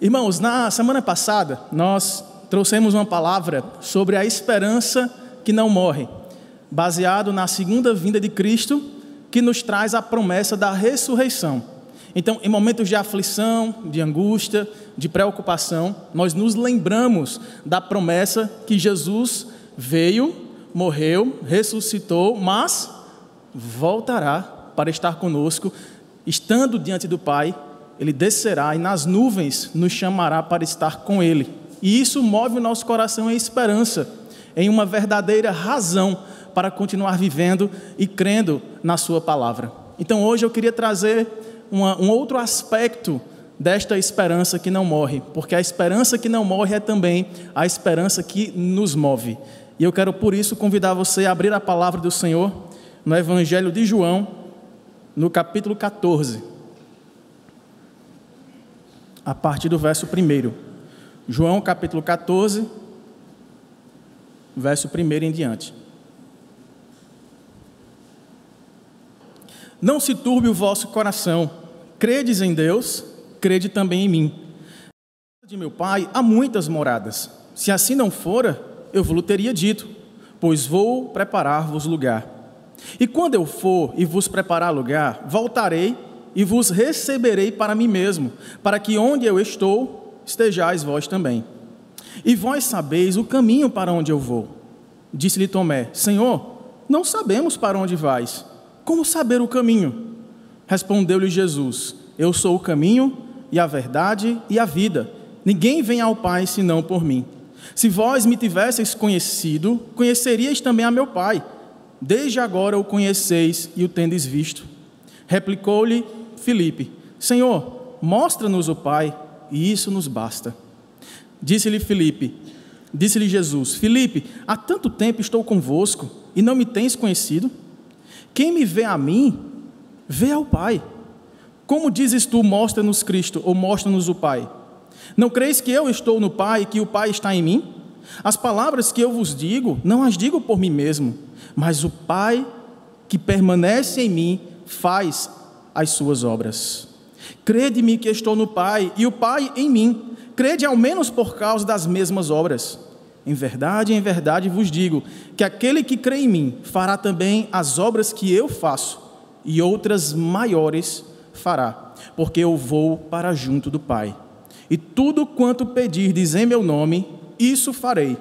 Irmãos, na semana passada, nós trouxemos uma palavra sobre a esperança que não morre, baseado na segunda vinda de Cristo, que nos traz a promessa da ressurreição. Então, em momentos de aflição, de angústia, de preocupação, nós nos lembramos da promessa que Jesus veio, morreu, ressuscitou, mas voltará para estar conosco, estando diante do Pai. Ele descerá e nas nuvens nos chamará para estar com Ele. E isso move o nosso coração em esperança, em uma verdadeira razão para continuar vivendo e crendo na Sua palavra. Então hoje eu queria trazer um outro aspecto desta esperança que não morre, porque a esperança que não morre é também a esperança que nos move. E eu quero por isso convidar você a abrir a palavra do Senhor no Evangelho de João, no capítulo 14. A partir do verso 1. João capítulo 14, verso 1 em diante. Não se turbe o vosso coração, credes em Deus, crede também em mim. Na casa de meu Pai há muitas moradas. Se assim não fora, eu vos teria dito, pois vou preparar-vos lugar. E quando eu for e vos preparar lugar, voltarei e vos receberei para mim mesmo, para que onde eu estou, estejais vós também. E vós sabeis o caminho para onde eu vou. Disse-lhe Tomé: Senhor, não sabemos para onde vais. Como saber o caminho? Respondeu-lhe Jesus: Eu sou o caminho e a verdade e a vida. Ninguém vem ao Pai senão por mim. Se vós me tivesseis conhecido, conheceríeis também a meu Pai. Desde agora o conheceis e o tendes visto. Replicou-lhe Filipe: Senhor, mostra-nos o Pai, e isso nos basta. Disse-lhe Jesus: Filipe, há tanto tempo estou convosco, e não me tens conhecido? Quem me vê a mim, vê ao Pai. Como dizes tu, mostra-nos Cristo, ou mostra-nos o Pai? Não creis que eu estou no Pai e que o Pai está em mim? As palavras que eu vos digo, não as digo por mim mesmo, mas o Pai que permanece em mim faz as suas obras. Crede-me que estou no Pai e o Pai em mim. Crede ao menos por causa das mesmas obras. Em verdade vos digo que aquele que crê em mim fará também as obras que eu faço, e outras maiores fará, porque eu vou para junto do Pai. E tudo quanto pedirdes em meu nome, isso farei,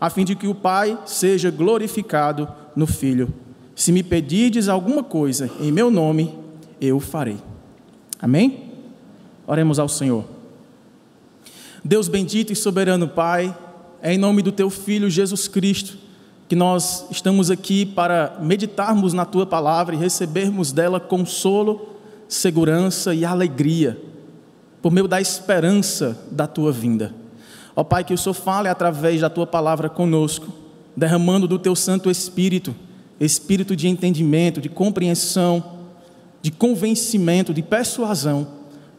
a fim de que o Pai seja glorificado no Filho. Se me pedirdes alguma coisa em meu nome, eu farei. Amém? Oremos ao Senhor. Deus bendito e soberano Pai, é em nome do Teu Filho Jesus Cristo que nós estamos aqui para meditarmos na Tua palavra e recebermos dela consolo, segurança e alegria, por meio da esperança da Tua vinda. Ó Pai, que o Senhor fale através da Tua palavra conosco, derramando do Teu Santo Espírito, Espírito de entendimento, de compreensão, de convencimento, de persuasão,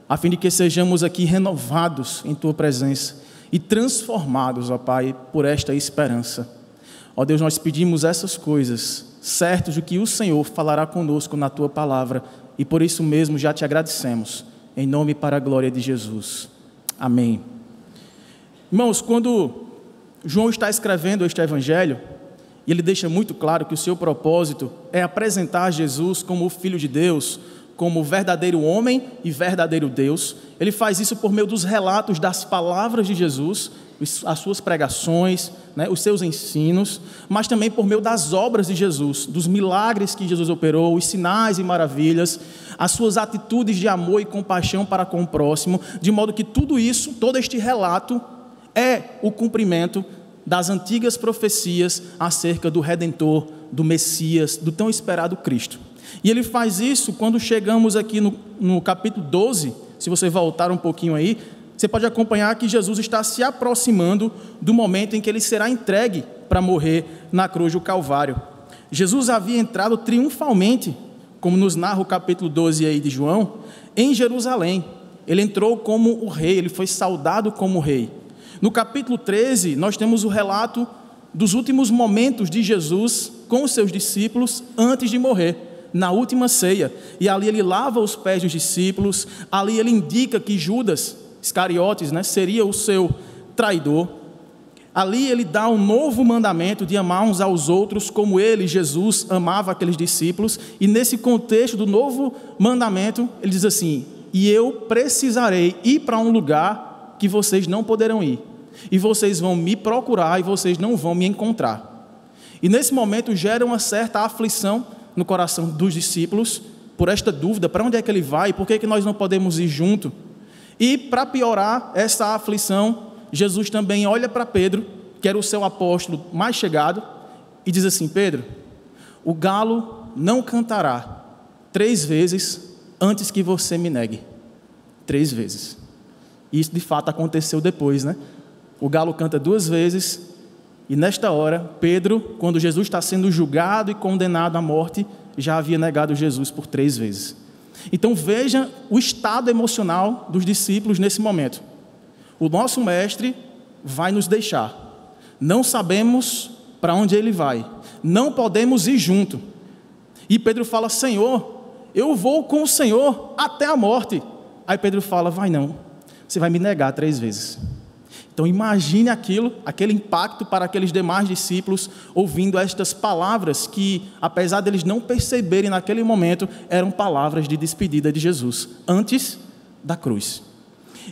a fim de que sejamos aqui renovados em Tua presença e transformados, ó Pai, por esta esperança. Ó Deus, nós pedimos essas coisas, certos de que o Senhor falará conosco na Tua palavra, e por isso mesmo já Te agradecemos, em nome e para a glória de Jesus. Amém. Irmãos, quando João está escrevendo este evangelho, e ele deixa muito claro que o seu propósito é apresentar Jesus como o Filho de Deus, como o verdadeiro homem e verdadeiro Deus. Ele faz isso por meio dos relatos das palavras de Jesus, as suas pregações, os seus ensinos, mas também por meio das obras de Jesus, dos milagres que Jesus operou, os sinais e maravilhas, as suas atitudes de amor e compaixão para com o próximo, de modo que tudo isso, todo este relato é o cumprimento das antigas profecias acerca do Redentor, do Messias, do tão esperado Cristo. E ele faz isso quando chegamos aqui no capítulo 12, se você voltar um pouquinho aí, você pode acompanhar que Jesus está se aproximando do momento em que ele será entregue para morrer na cruz do Calvário. Jesus havia entrado triunfalmente, como nos narra o capítulo 12 aí de João, em Jerusalém. Ele entrou como o rei, ele foi saudado como rei. No capítulo 13, nós temos o relato dos últimos momentos de Jesus com os seus discípulos antes de morrer, na última ceia. E ali ele lava os pés dos discípulos, ali ele indica que Judas Iscariotes, né, seria o seu traidor. Ali ele dá um novo mandamento de amar uns aos outros como ele, Jesus, amava aqueles discípulos. E nesse contexto do novo mandamento, ele diz assim: e eu precisarei ir para um lugar que vocês não poderão ir. E vocês vão me procurar e vocês não vão me encontrar. E nesse momento gera uma certa aflição no coração dos discípulos, por esta dúvida: para onde é que ele vai? Por que nós não podemos ir junto? E para piorar essa aflição, Jesus também olha para Pedro, que era o seu apóstolo mais chegado, e diz assim: Pedro, o galo não cantará 3 vezes antes que você me negue. 3 vezes. E isso de fato aconteceu depois, né? O galo canta 2 vezes, e nesta hora, Pedro, quando Jesus está sendo julgado e condenado à morte, já havia negado Jesus por 3 vezes. Então veja o estado emocional dos discípulos nesse momento. O nosso mestre vai nos deixar. Não sabemos para onde ele vai. Não podemos ir junto. E Pedro fala: Senhor, eu vou com o Senhor até a morte. Aí Pedro fala: vai não, você vai me negar 3 vezes. Então imagine aquele impacto para aqueles demais discípulos, ouvindo estas palavras que, apesar deles não perceberem naquele momento, eram palavras de despedida de Jesus, antes da cruz.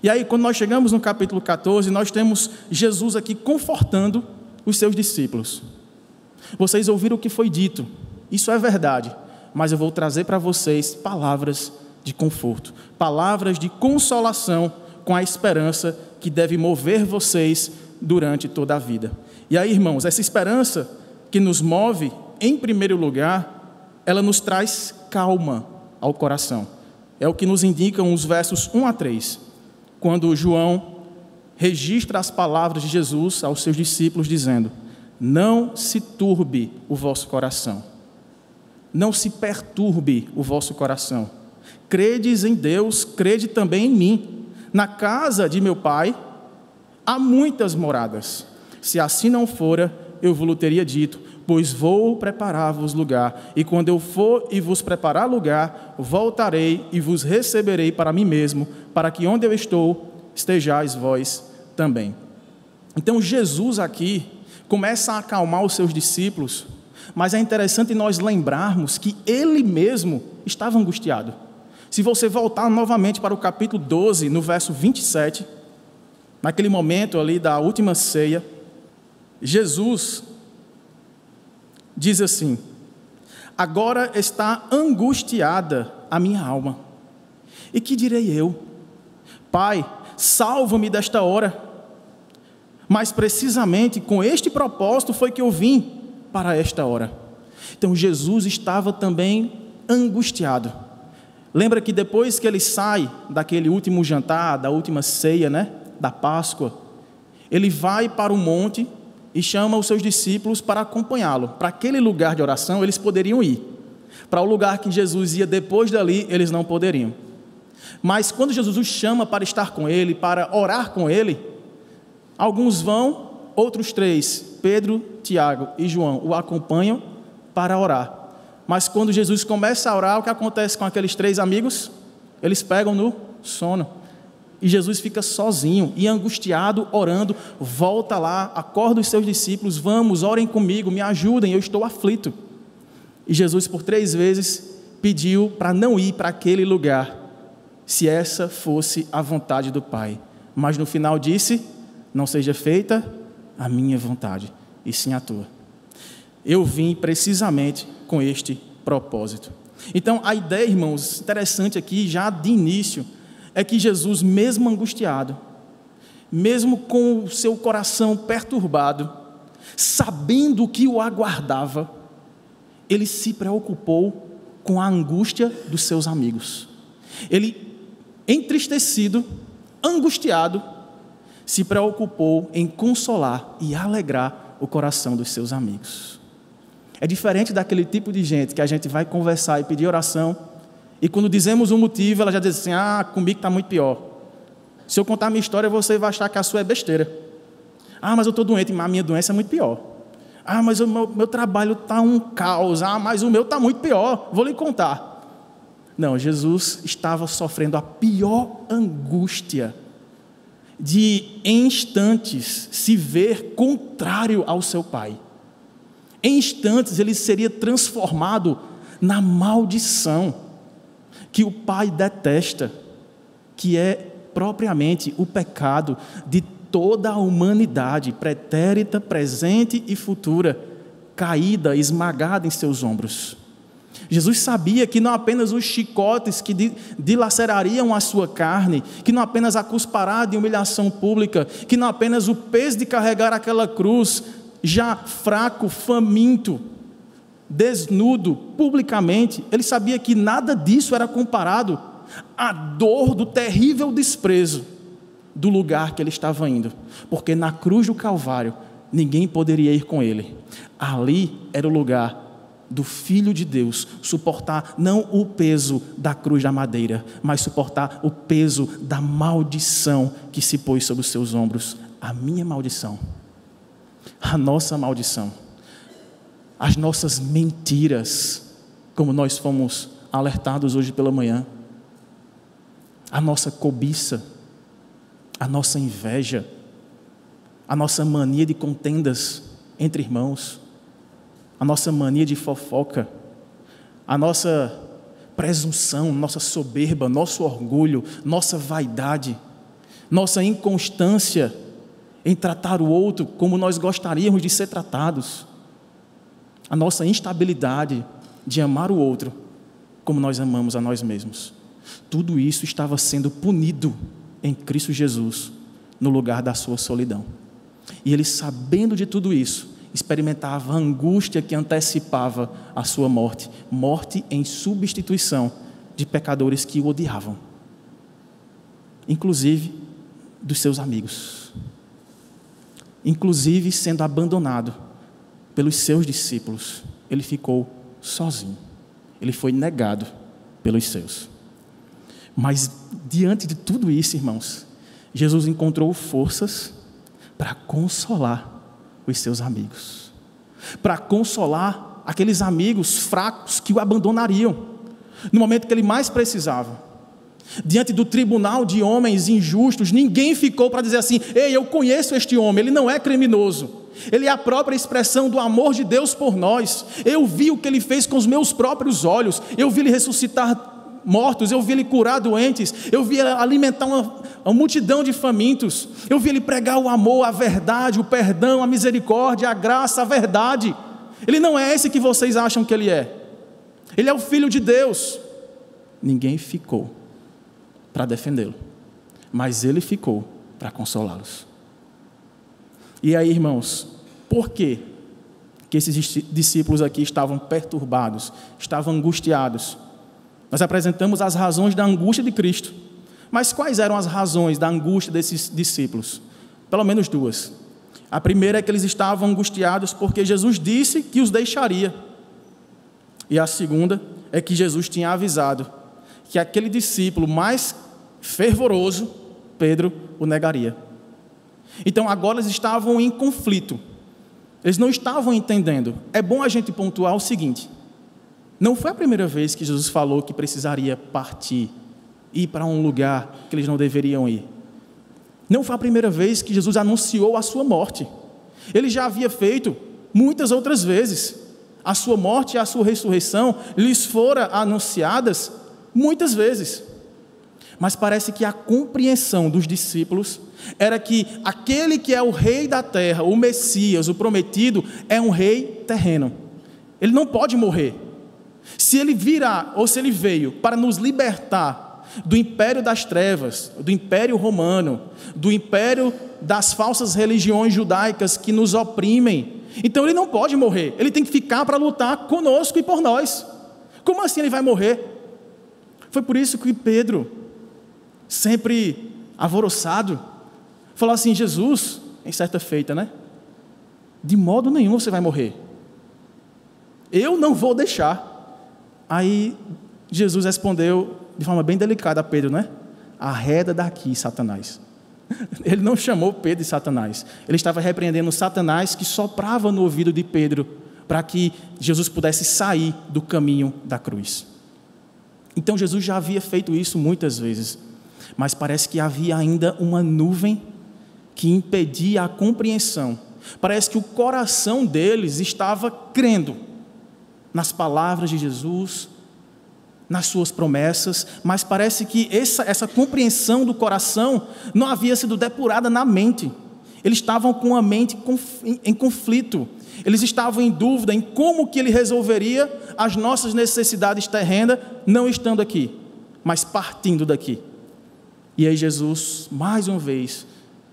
E aí, quando nós chegamos no capítulo 14, nós temos Jesus aqui confortando os seus discípulos. Vocês ouviram o que foi dito, isso é verdade, mas eu vou trazer para vocês palavras de conforto, palavras de consolação, com a esperança que deve mover vocês durante toda a vida. E aí, irmãos, essa esperança que nos move, em primeiro lugar, ela nos traz calma ao coração. É o que nos indicam os versos 1 a 3, quando João registra as palavras de Jesus aos seus discípulos, dizendo: não se turbe o vosso coração, não se perturbe o vosso coração. Credes em Deus, crede também em mim. Na casa de meu Pai há muitas moradas. Se assim não fora, eu vos teria dito, pois vou preparar-vos lugar. E quando eu for e vos preparar lugar, voltarei e vos receberei para mim mesmo, para que onde eu estou, estejais vós também. Então Jesus aqui começa a acalmar os seus discípulos, mas é interessante nós lembrarmos que ele mesmo estava angustiado. Se você voltar novamente para o capítulo 12, no verso 27, naquele momento ali da última ceia, Jesus diz assim: agora está angustiada a minha alma. E que direi eu? Pai, salva-me desta hora. Mas precisamente com este propósito foi que eu vim para esta hora. Então Jesus estava também angustiado. Lembra que depois que ele sai daquele último jantar, da última ceia, né, da Páscoa, ele vai para o monte e chama os seus discípulos para acompanhá-lo. Para aquele lugar de oração eles poderiam ir. Para o lugar que Jesus ia depois dali, eles não poderiam. Mas quando Jesus os chama para estar com ele, para orar com ele, alguns vão, outros 3, Pedro, Tiago e João, o acompanham para orar. Mas quando Jesus começa a orar, o que acontece com aqueles 3 amigos? Eles pegam no sono. E Jesus fica sozinho e angustiado, orando, volta lá, acorda os seus discípulos: vamos, orem comigo, me ajudem, eu estou aflito. E Jesus por 3 vezes pediu para não ir para aquele lugar, se essa fosse a vontade do Pai. Mas no final disse: não seja feita a minha vontade, e sim a tua. Eu vim precisamente com este propósito. Então, a ideia, irmãos, interessante aqui, já de início, é que Jesus, mesmo angustiado, mesmo com o seu coração perturbado, sabendo o que o aguardava, ele se preocupou com a angústia dos seus amigos. Ele, entristecido, angustiado, se preocupou em consolar e alegrar o coração dos seus amigos. É diferente daquele tipo de gente que a gente vai conversar e pedir oração, e quando dizemos o motivo, ela já diz assim: comigo está muito pior. Se eu contar a minha história, você vai achar que a sua é besteira. Mas eu estou doente, mas a minha doença é muito pior. Mas o meu trabalho está um caos. Mas o meu está muito pior, vou lhe contar. Não, Jesus estava sofrendo a pior angústia de, em instantes, se ver contrário ao seu pai. Em instantes ele seria transformado na maldição que o pai detesta, que é propriamente o pecado de toda a humanidade, pretérita, presente e futura, caída, esmagada em seus ombros. Jesus sabia que não apenas os chicotes que dilacerariam a sua carne, que não apenas a cusparada de humilhação pública, que não apenas o peso de carregar aquela cruz, já fraco, faminto, desnudo, publicamente, ele sabia que nada disso era comparado à dor do terrível desprezo do lugar que ele estava indo, porque na cruz do Calvário, ninguém poderia ir com ele. Ali era o lugar do Filho de Deus suportar não o peso da cruz da madeira, mas suportar o peso da maldição que se pôs sobre os seus ombros. A minha maldição, a nossa maldição, as nossas mentiras, como nós fomos alertados hoje pela manhã, a nossa cobiça, a nossa inveja, a nossa mania de contendas entre irmãos, a nossa mania de fofoca, a nossa presunção, nossa soberba, nosso orgulho, nossa vaidade, nossa inconstância em tratar o outro como nós gostaríamos de ser tratados, a nossa instabilidade de amar o outro como nós amamos a nós mesmos. Tudo isso estava sendo punido em Cristo Jesus, no lugar da sua solidão. E ele, sabendo de tudo isso, experimentava a angústia que antecipava a sua morte, morte em substituição de pecadores que o odiavam, inclusive dos seus amigos, inclusive sendo abandonado pelos seus discípulos. Ele ficou sozinho, ele foi negado pelos seus. Mas diante de tudo isso, irmãos, Jesus encontrou forças para consolar os seus amigos, para consolar aqueles amigos fracos que o abandonariam no momento que ele mais precisava. Diante do tribunal de homens injustos, ninguém ficou para dizer assim: ei, eu conheço este homem, ele não é criminoso, ele é a própria expressão do amor de Deus por nós, eu vi o que ele fez com os meus próprios olhos, eu vi ele ressuscitar mortos, eu vi ele curar doentes, eu vi ele alimentar uma multidão de famintos, eu vi ele pregar o amor, a verdade, o perdão, a misericórdia, a graça, a verdade. Ele não é esse que vocês acham que ele é, ele é o Filho de Deus. Ninguém ficou para defendê-lo, mas ele ficou para consolá-los. E aí, irmãos, por que esses discípulos aqui estavam perturbados, estavam angustiados? Nós apresentamos as razões da angústia de Cristo, mas quais eram as razões da angústia desses discípulos? Pelo menos duas. A primeira é que eles estavam angustiados porque Jesus disse que os deixaria, e a segunda é que Jesus tinha avisado que aquele discípulo mais fervoroso, Pedro, o negaria. Então agora eles estavam em conflito, eles não estavam entendendo. É bom a gente pontuar o seguinte: não foi a primeira vez que Jesus falou que precisaria partir, ir para um lugar que eles não deveriam ir. Não foi a primeira vez que Jesus anunciou a sua morte. Ele já havia feito muitas outras vezes. A sua morte e a sua ressurreição lhes foram anunciadas muitas vezes. Mas parece que a compreensão dos discípulos era que aquele que é o rei da terra, o Messias, o prometido, é um rei terreno. Ele não pode morrer. Se ele virá, ou se ele veio para nos libertar do império das trevas, do império romano, do império das falsas religiões judaicas que nos oprimem, então ele não pode morrer, ele tem que ficar para lutar conosco e por nós. Como assim ele vai morrer? Foi por isso que Pedro, sempre alvoroçado, falou assim: Jesus, em certa feita, né? De modo nenhum você vai morrer, eu não vou deixar. Aí Jesus respondeu de forma bem delicada a Pedro, né? Arreda daqui, Satanás. Ele não chamou Pedro de Satanás, ele estava repreendendo Satanás que soprava no ouvido de Pedro para que Jesus pudesse sair do caminho da cruz. Então Jesus já havia feito isso muitas vezes. mas parece que havia ainda uma nuvem que impedia a compreensão. Parece que o coração deles estava crendo nas palavras de Jesus, nas suas promessas, mas parece que essa compreensão do coração não havia sido depurada na mente. Eles estavam com a mente em conflito. Eles estavam em dúvida em como que ele resolveria as nossas necessidades terrenas, não estando aqui, mas partindo daqui. E aí Jesus, mais uma vez,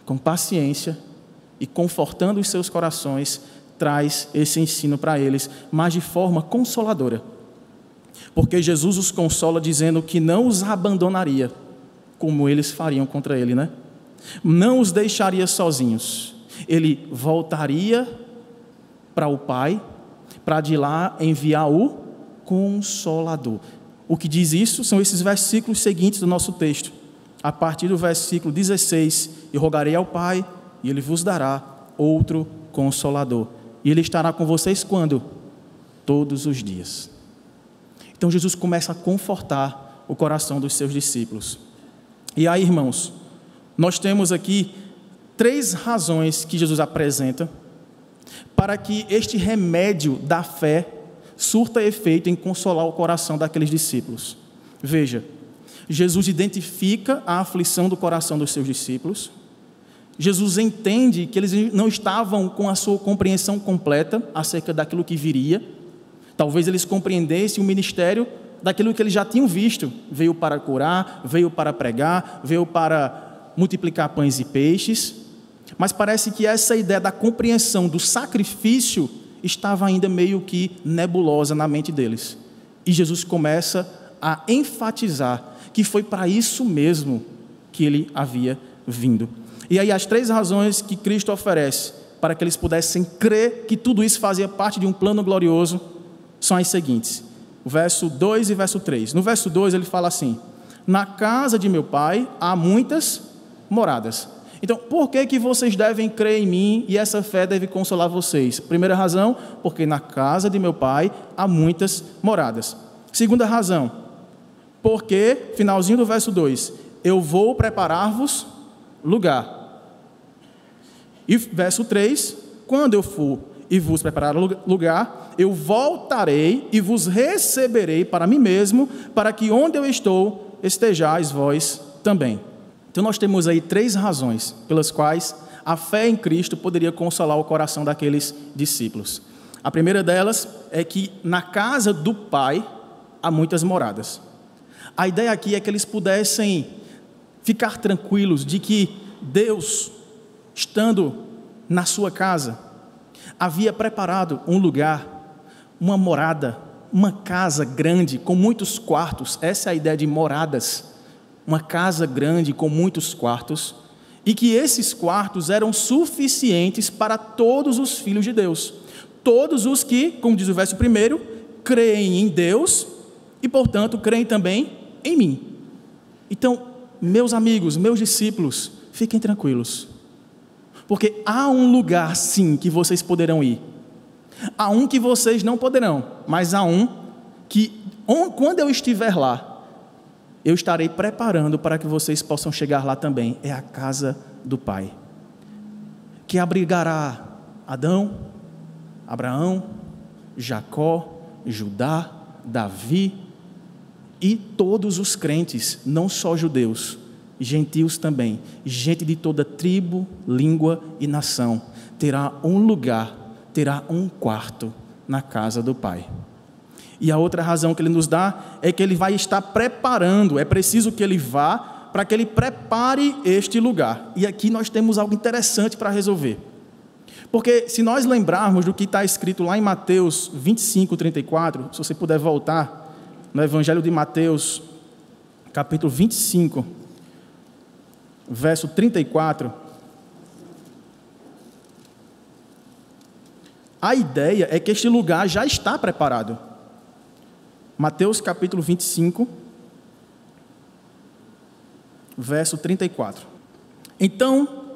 com paciência e confortando os seus corações, traz esse ensino para eles, mas de forma consoladora. Porque Jesus os consola dizendo que não os abandonaria, como eles fariam contra ele, né? Não os deixaria sozinhos. Ele voltaria para o Pai, para de lá enviar o Consolador. O que diz isso são esses versículos seguintes do nosso texto. A partir do versículo 16, e rogarei ao Pai, e Ele vos dará outro Consolador. E Ele estará com vocês quando? Todos os dias. Então Jesus começa a confortar o coração dos seus discípulos. E aí, irmãos, nós temos aqui 3 razões que Jesus apresenta para que este remédio da fé surta efeito em consolar o coração daqueles discípulos. Veja, Jesus identifica a aflição do coração dos seus discípulos. Jesus entende que eles não estavam com a sua compreensão completa acerca daquilo que viria. Talvez eles compreendessem o ministério daquilo que eles já tinham visto. Veio para curar, veio para pregar, veio para multiplicar pães e peixes. Mas parece que essa ideia da compreensão do sacrifício estava ainda meio que nebulosa na mente deles. E Jesus começa a enfatizar que foi para isso mesmo que ele havia vindo. E aí as 3 razões que Cristo oferece para que eles pudessem crer que tudo isso fazia parte de um plano glorioso são as seguintes. O verso 2 e verso 3. No verso 2 ele fala assim: na casa de meu Pai há muitas moradas. Então, por que vocês devem crer em mim e essa fé deve consolar vocês? Primeira razão, porque na casa de meu Pai há muitas moradas. Segunda razão, porque, finalzinho do verso 2, eu vou preparar-vos lugar. E verso 3, quando eu for e vos preparar lugar, eu voltarei e vos receberei para mim mesmo, para que onde eu estou, estejais vós também. Então nós temos aí 3 razões pelas quais a fé em Cristo poderia consolar o coração daqueles discípulos. A primeira delas é que na casa do Pai há muitas moradas. A ideia aqui é que eles pudessem ficar tranquilos de que Deus, estando na sua casa, havia preparado um lugar, uma morada, uma casa grande com muitos quartos. Essa é a ideia de moradas. Uma casa grande com muitos quartos, e que esses quartos eram suficientes para todos os filhos de Deus, todos os que, como diz o verso 1, creem em Deus e, portanto, creem também em mim. Então, meus amigos, meus discípulos, fiquem tranquilos, porque há um lugar sim que vocês poderão ir, há um que vocês não poderão, mas há um que, quando eu estiver lá, eu estarei preparando para que vocês possam chegar lá também. É a casa do Pai, que abrigará Adão, Abraão, Jacó, Judá, Davi e todos os crentes, não só judeus, gentios também, gente de toda tribo, língua e nação, terá um lugar, terá um quarto na casa do Pai. E a outra razão que ele nos dá é que ele vai estar preparando, é preciso que ele vá para que ele prepare este lugar. E aqui nós temos algo interessante para resolver. Porque se nós lembrarmos do que está escrito lá em Mateus 25, 34, se você puder voltar no Evangelho de Mateus, capítulo 25, verso 34, a ideia é que este lugar já está preparado. Mateus capítulo 25, verso 34. Então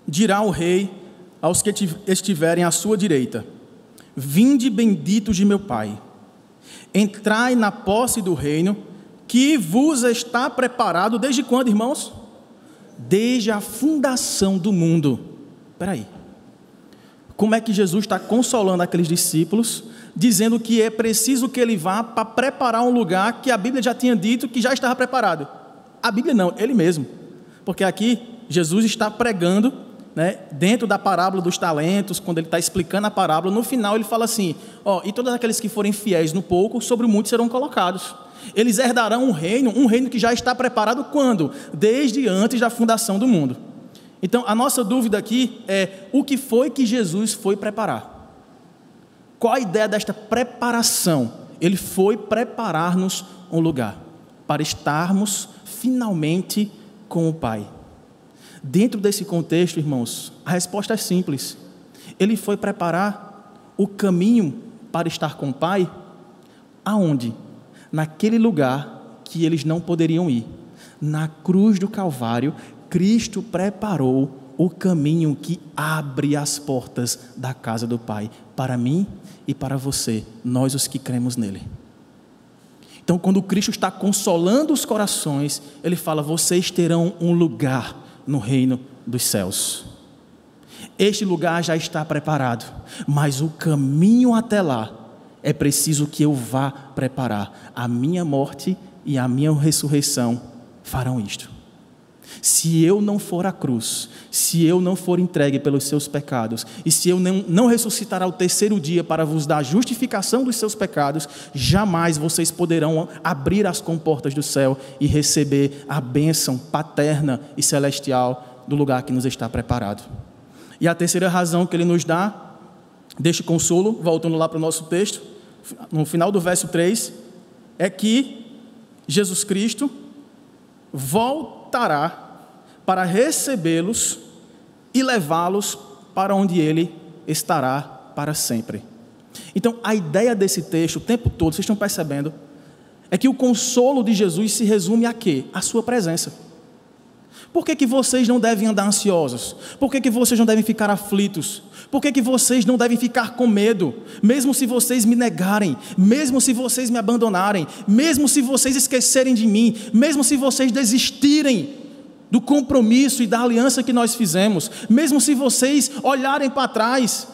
dirá o rei aos que estiverem à sua direita: vinde benditos de meu Pai, entrai na posse do reino que vos está preparado desde quando, irmãos? Desde a fundação do mundo. Espera aí. Como é que Jesus está consolando aqueles discípulos, dizendo que é preciso que ele vá para preparar um lugar que a Bíblia já tinha dito que já estava preparado? A Bíblia não, ele mesmo. Porque aqui Jesus está pregando, né, dentro da parábola dos talentos, quando ele está explicando a parábola, no final ele fala assim: e todos aqueles que forem fiéis no pouco, sobre muito serão colocados. Eles herdarão um reino que já está preparado quando? Desde antes da fundação do mundo. Então a nossa dúvida aqui é: o que foi que Jesus foi preparar? Qual a ideia desta preparação? Ele foi preparar-nos um lugar, para estarmos finalmente com o Pai. Dentro desse contexto, irmãos, a resposta é simples. Ele foi preparar o caminho para estar com o Pai. Aonde? Naquele lugar que eles não poderiam ir. Na cruz do Calvário, Cristo preparou o caminho que abre as portas da casa do Pai, para mim e para você, nós os que cremos nele. Então, quando Cristo está consolando os corações, ele fala: vocês terão um lugar no reino dos céus. Este lugar já está preparado, mas o caminho até lá é preciso que eu vá preparar. A minha morte e a minha ressurreição farão isto. Se eu não for à cruz, se eu não for entregue pelos seus pecados, e se eu não ressuscitar ao terceiro dia para vos dar a justificação dos seus pecados, jamais vocês poderão abrir as comportas do céu e receber a bênção paterna e celestial do lugar que nos está preparado. E a terceira razão que ele nos dá deste consolo, voltando lá para o nosso texto, no final do verso 3, é que Jesus Cristo voltará para recebê-los e levá-los para onde ele estará para sempre. Então, a ideia desse texto, o tempo todo, vocês estão percebendo, é que o consolo de Jesus se resume a quê? A sua presença. Por que vocês não devem andar ansiosos? Por que vocês não devem ficar aflitos? Por que vocês não devem ficar com medo? Mesmo se vocês me negarem, mesmo se vocês me abandonarem, mesmo se vocês esquecerem de mim, mesmo se vocês desistirem do compromisso e da aliança que nós fizemos, mesmo se vocês olharem para trás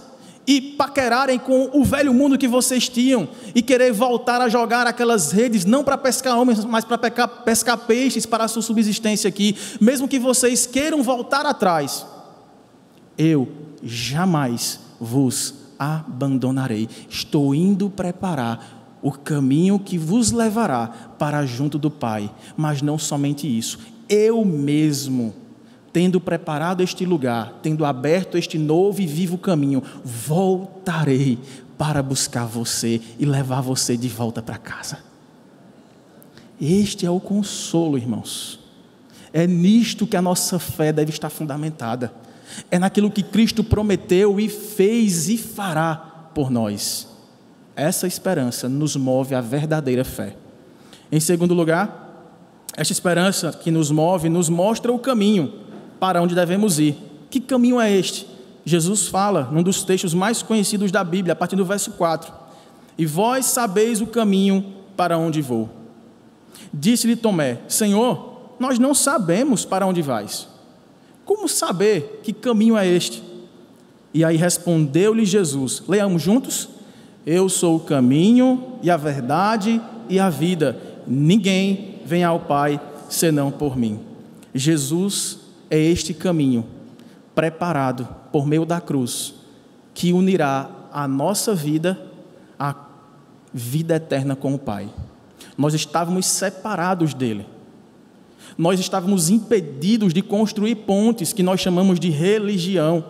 e paquerarem com o velho mundo que vocês tinham e querer voltar a jogar aquelas redes, não para pescar homens, mas para pescar peixes para a sua subsistência aqui, mesmo que vocês queiram voltar atrás, eu jamais vos abandonarei. Estou indo preparar o caminho que vos levará para junto do Pai. Mas não somente isso, eu mesmo, tendo preparado este lugar, tendo aberto este novo e vivo caminho, voltarei para buscar você e levar você de volta para casa. Este é o consolo, irmãos. É nisto que a nossa fé deve estar fundamentada. É naquilo que Cristo prometeu e fez e fará por nós. Essa esperança nos move à verdadeira fé. Em segundo lugar, esta esperança que nos move, nos mostra o caminho para onde devemos ir. Que caminho é este? Jesus fala num dos textos mais conhecidos da Bíblia, a partir do verso 4. E vós sabeis o caminho para onde vou. Disse-lhe Tomé: Senhor, nós não sabemos para onde vais. Como saber que caminho é este? E aí respondeu-lhe Jesus. Leiamos juntos? Eu sou o caminho e a verdade e a vida. Ninguém vem ao Pai senão por mim. Jesus é este caminho preparado por meio da cruz, que unirá a nossa vida à vida eterna com o Pai. Nós estávamos separados dele. Nós estávamos impedidos de construir pontes que nós chamamos de religião,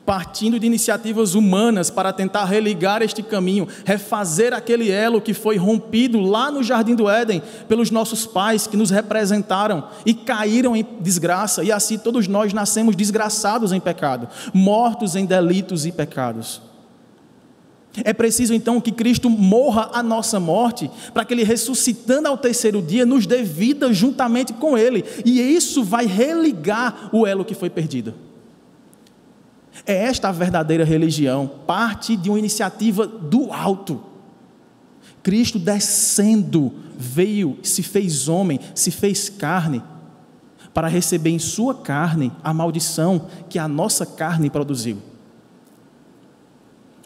partindo de iniciativas humanas para tentar religar este caminho, refazer aquele elo que foi rompido lá no Jardim do Éden pelos nossos pais que nos representaram e caíram em desgraça, e assim todos nós nascemos desgraçados em pecado, mortos em delitos e pecados. É preciso então que Cristo morra a nossa morte, para que Ele, ressuscitando ao terceiro dia, nos dê vida juntamente com Ele, e isso vai religar o elo que foi perdido. É esta a verdadeira religião, parte de uma iniciativa do alto. Cristo descendo, veio, se fez homem, se fez carne, para receber em sua carne a maldição que a nossa carne produziu.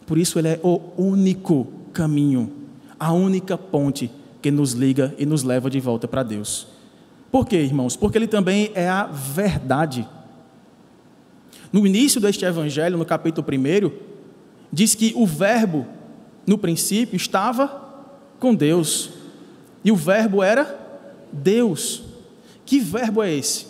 Por isso ele é o único caminho, a única ponte que nos liga e nos leva de volta para Deus. Por quê, irmãos? Porque ele também é a verdade. No início deste evangelho, no capítulo 1, diz que o verbo, no princípio, estava com Deus. E o verbo era Deus. Que verbo é esse?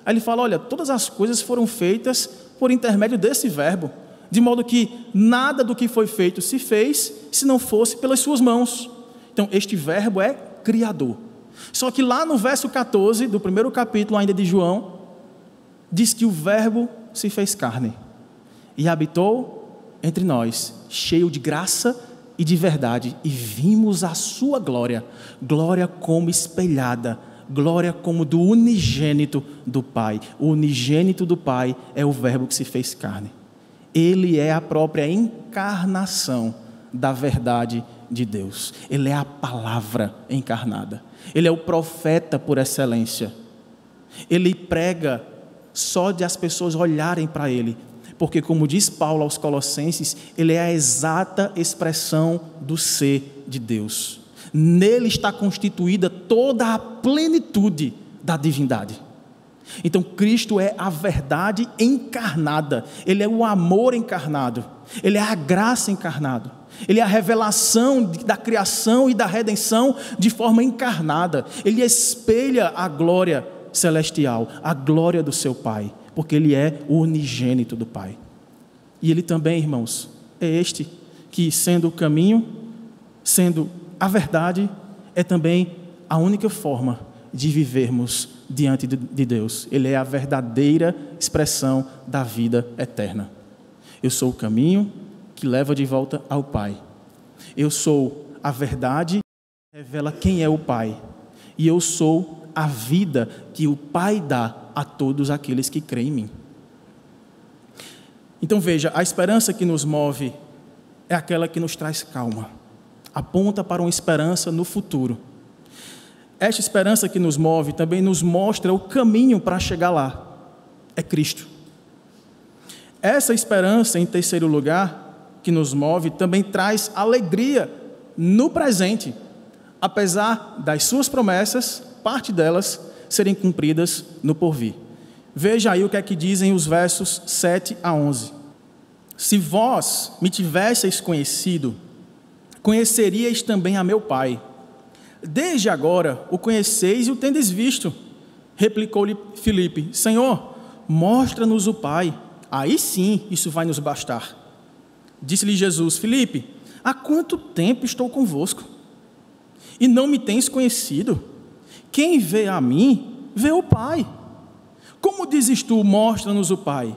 Aí ele fala, olha, todas as coisas foram feitas por intermédio desse verbo, de modo que nada do que foi feito se fez se não fosse pelas suas mãos. Então, este verbo é criador. Só que lá no verso 14, do primeiro capítulo ainda de João, diz que o verbo se fez carne e habitou entre nós, cheio de graça e de verdade, e vimos a sua glória, glória como espelhada, glória como do unigênito do Pai. O unigênito do Pai é o verbo que se fez carne. Ele é a própria encarnação da verdade de Deus. Ele é a palavra encarnada. Ele é o profeta por excelência. Ele prega só de as pessoas olharem para ele, porque, como diz Paulo aos Colossenses, ele é a exata expressão do ser de Deus. Nele está constituída toda a plenitude da divindade. Então, Cristo é a verdade encarnada, ele é o amor encarnado, ele é a graça encarnada, ele é a revelação da criação e da redenção de forma encarnada. Ele espelha a glória celestial, a glória do seu Pai, porque ele é o unigênito do Pai. E ele também, irmãos, é este que, sendo o caminho, sendo a verdade, é também a única forma de vivermos diante de Deus. Ele é a verdadeira expressão da vida eterna. Eu sou o caminho que leva de volta ao Pai. Eu sou a verdade que revela quem é o Pai. E eu sou a vida que o Pai dá a todos aqueles que creem em mim. Então veja, a esperança que nos move é aquela que nos traz calma, aponta para uma esperança no futuro. Esta esperança que nos move também nos mostra o caminho para chegar lá, é Cristo. Essa esperança, em terceiro lugar, que nos move, também traz alegria no presente, apesar das suas promessas, parte delas, serem cumpridas no porvir. Veja aí o que é que dizem os versos 7 a 11. Se vós me tivesseis conhecido, conheceríeis também a meu Pai. Desde agora o conheceis e o tendes visto. Replicou-lhe Filipe, Senhor, mostra-nos o Pai, aí sim isso vai nos bastar. Disse-lhe Jesus, Filipe, há quanto tempo estou convosco? E não me tens conhecido? Quem vê a mim, vê o Pai. Como dizes tu, mostra-nos o Pai?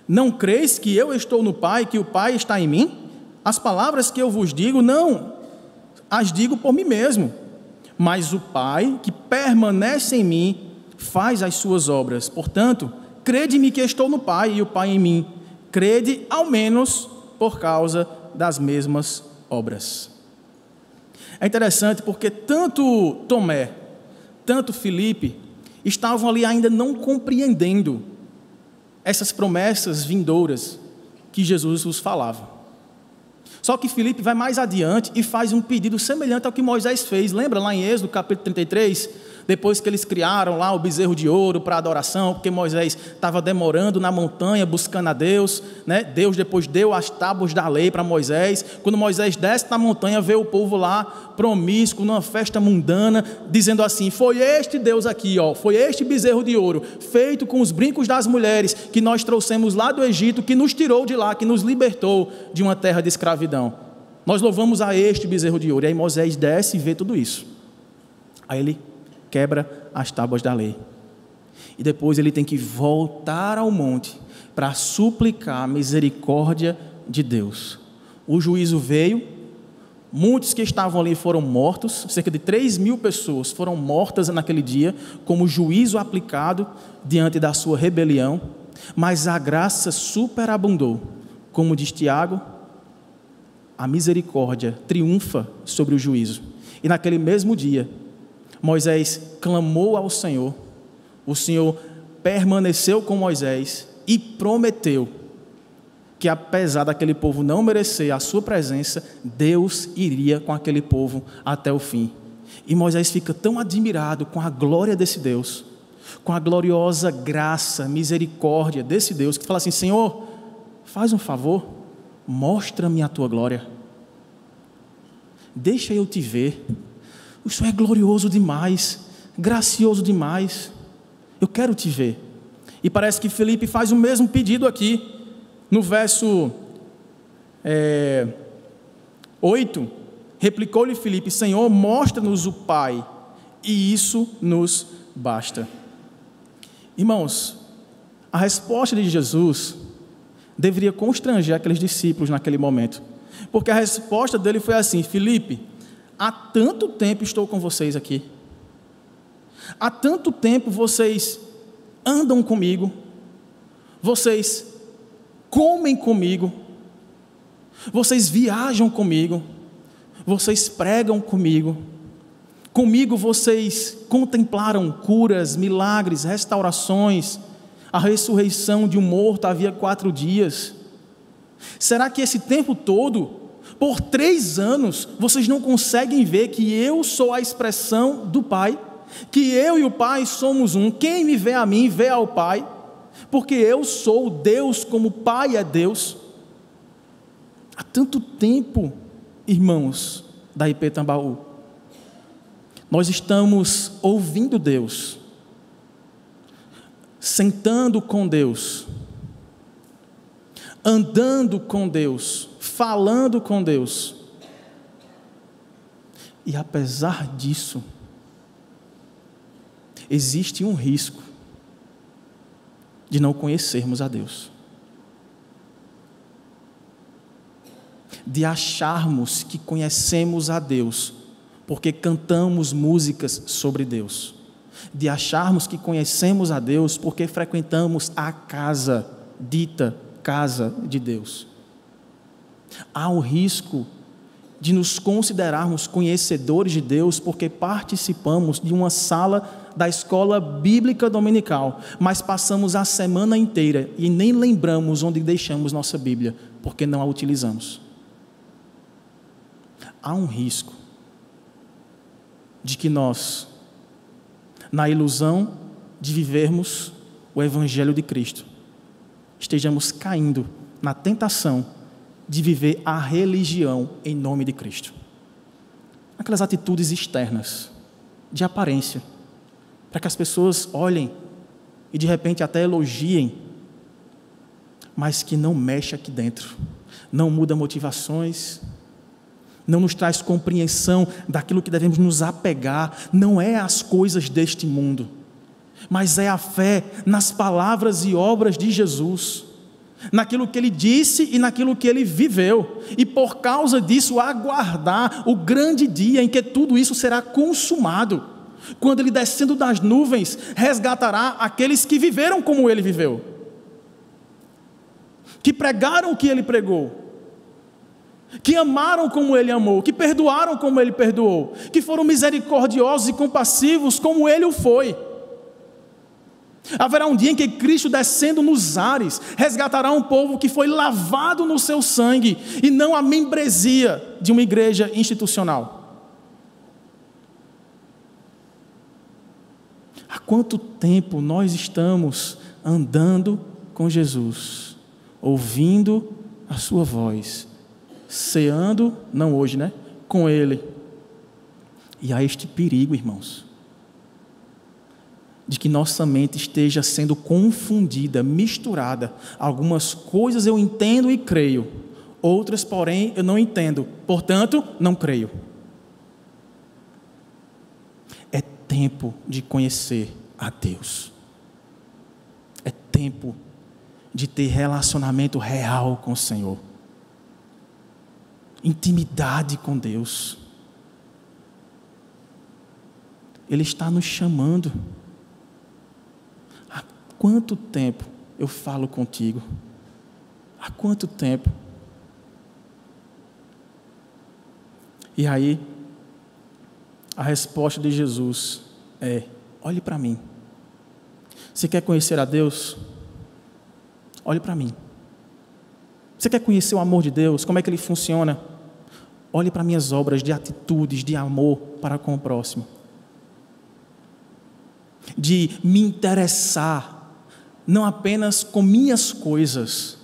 Não creis que eu estou no Pai, que o Pai está em mim? As palavras que eu vos digo, não as digo por mim mesmo, mas o Pai que permanece em mim faz as suas obras. Portanto, crede-me que estou no Pai e o Pai em mim. Crede ao menos por causa das mesmas obras. É interessante porque tanto Tomé, tanto Filipe estavam ali ainda não compreendendo essas promessas vindouras que Jesus os falava. Só que Filipe vai mais adiante e faz um pedido semelhante ao que Moisés fez. Lembra lá em Êxodo, capítulo 33? Depois que eles criaram lá o bezerro de ouro para adoração, porque Moisés estava demorando na montanha, buscando a Deus, né? Deus depois deu as tábuas da lei para Moisés. Quando Moisés desce na montanha, vê o povo lá, promíscuo, numa festa mundana, dizendo assim, foi este Deus aqui, ó, foi este bezerro de ouro, feito com os brincos das mulheres, que nós trouxemos lá do Egito, que nos tirou de lá, que nos libertou de uma terra de escravidão. Nós louvamos a este bezerro de ouro. E aí Moisés desce e vê tudo isso. Aí ele quebra as tábuas da lei. E depois ele tem que voltar ao monte para suplicar a misericórdia de Deus. O juízo veio, muitos que estavam ali foram mortos, cerca de 3.000 pessoas foram mortas naquele dia, como juízo aplicado diante da sua rebelião, mas a graça superabundou, como diz Tiago, a misericórdia triunfa sobre o juízo. E naquele mesmo dia, Moisés clamou ao Senhor, o Senhor permaneceu com Moisés e prometeu que, apesar daquele povo não merecer a sua presença, Deus iria com aquele povo até o fim. E Moisés fica tão admirado com a glória desse Deus, com a gloriosa graça, misericórdia desse Deus, que fala assim: Senhor, faz um favor, mostra-me a tua glória, deixa eu te ver, o Senhor é glorioso demais, gracioso demais, eu quero te ver. E parece que Filipe faz o mesmo pedido aqui, no verso 8, replicou-lhe Filipe: Senhor, mostra-nos o Pai, e isso nos basta. Irmãos, a resposta de Jesus deveria constranger aqueles discípulos naquele momento, porque a resposta dele foi assim: Filipe, há tanto tempo estou com vocês aqui, há tanto tempo vocês andam comigo, vocês comem comigo, vocês viajam comigo, vocês pregam comigo, vocês contemplaram curas, milagres, restaurações, a ressurreição de um morto havia 4 dias. Será que esse tempo todo, por 3 anos, vocês não conseguem ver que eu sou a expressão do Pai? Que eu e o Pai somos um. Quem me vê a mim, vê ao Pai. Porque eu sou Deus como o Pai é Deus. Há tanto tempo, irmãos da IP Tambaú, nós estamos ouvindo Deus, sentando com Deus, andando com Deus, falando com Deus. E apesar disso, existe um risco de não conhecermos a Deus, de acharmos que conhecemos a Deus porque cantamos músicas sobre Deus, de acharmos que conhecemos a Deus porque frequentamos a casa dita casa de Deus. Há o risco de nos considerarmos conhecedores de Deus porque participamos de uma sala da escola bíblica dominical, mas passamos a semana inteira e nem lembramos onde deixamos nossa Bíblia, porque não a utilizamos. Há um risco de que nós, na ilusão de vivermos o Evangelho de Cristo, estejamos caindo na tentação de viver a religião em nome de Cristo. Aquelas atitudes externas, de aparência, para que as pessoas olhem e de repente até elogiem, mas que não mexe aqui dentro, não muda motivações, não nos traz compreensão daquilo que devemos nos apegar. Não é as coisas deste mundo, mas é a fé nas palavras e obras de Jesus, naquilo que Ele disse e naquilo que Ele viveu, e por causa disso aguardar o grande dia em que tudo isso será consumado, quando Ele, descendo das nuvens, resgatará aqueles que viveram como Ele viveu, que pregaram o que Ele pregou, que amaram como Ele amou, que perdoaram como Ele perdoou, que foram misericordiosos e compassivos como Ele o foi. Haverá um dia em que Cristo, descendo nos ares, resgatará um povo que foi lavado no seu sangue, e não a membresia de uma igreja institucional. Há quanto tempo nós estamos andando com Jesus, ouvindo a sua voz, ceando, não hoje, né? Com Ele. E há este perigo, irmãos, de que nossa mente esteja sendo confundida, misturada. Algumas coisas eu entendo e creio, outras, porém, eu não entendo, portanto, não creio. É tempo de conhecer a Deus. É tempo de ter relacionamento real com o Senhor. Intimidade com Deus. Ele está nos chamando. Há quanto tempo eu falo contigo? Há quanto tempo? E aí, a resposta de Jesus é: olhe para mim. Você quer conhecer a Deus? Olhe para mim. Você quer conhecer o amor de Deus? Como é que ele funciona? Olhe para minhas obras de atitudes, de amor para com o próximo. De me interessar, não apenas com minhas coisas,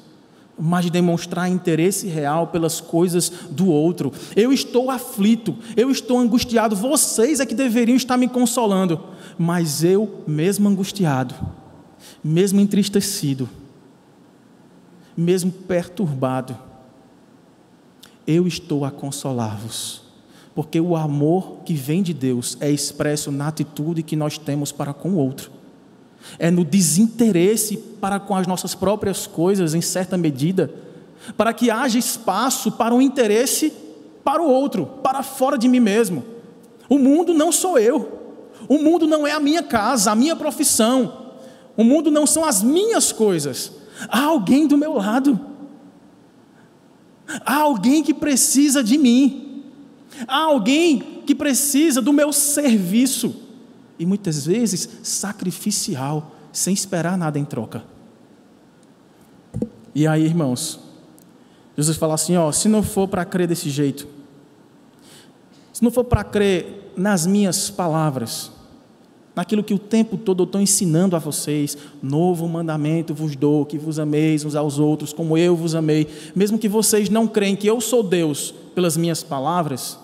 mas de demonstrar interesse real pelas coisas do outro. Eu estou aflito, eu estou angustiado, vocês é que deveriam estar me consolando, mas eu, mesmo angustiado, mesmo entristecido, mesmo perturbado, eu estou a consolar-vos, porque o amor que vem de Deus é expresso na atitude que nós temos para com o outro, é no desinteresse para com as nossas próprias coisas, em certa medida, para que haja espaço para um interesse para o outro, para fora de mim mesmo. O mundo não sou eu, o mundo não é a minha casa, a minha profissão, o mundo não são as minhas coisas. Há alguém do meu lado, há alguém que precisa de mim, há alguém que precisa do meu serviço, e muitas vezes sacrificial, sem esperar nada em troca. E aí, irmãos, Jesus fala assim, se não for para crer desse jeito, se não for para crer nas minhas palavras, naquilo que o tempo todo eu estou ensinando a vocês, novo mandamento vos dou, que vos ameis uns aos outros como eu vos amei, mesmo que vocês não creem que eu sou Deus pelas minhas palavras,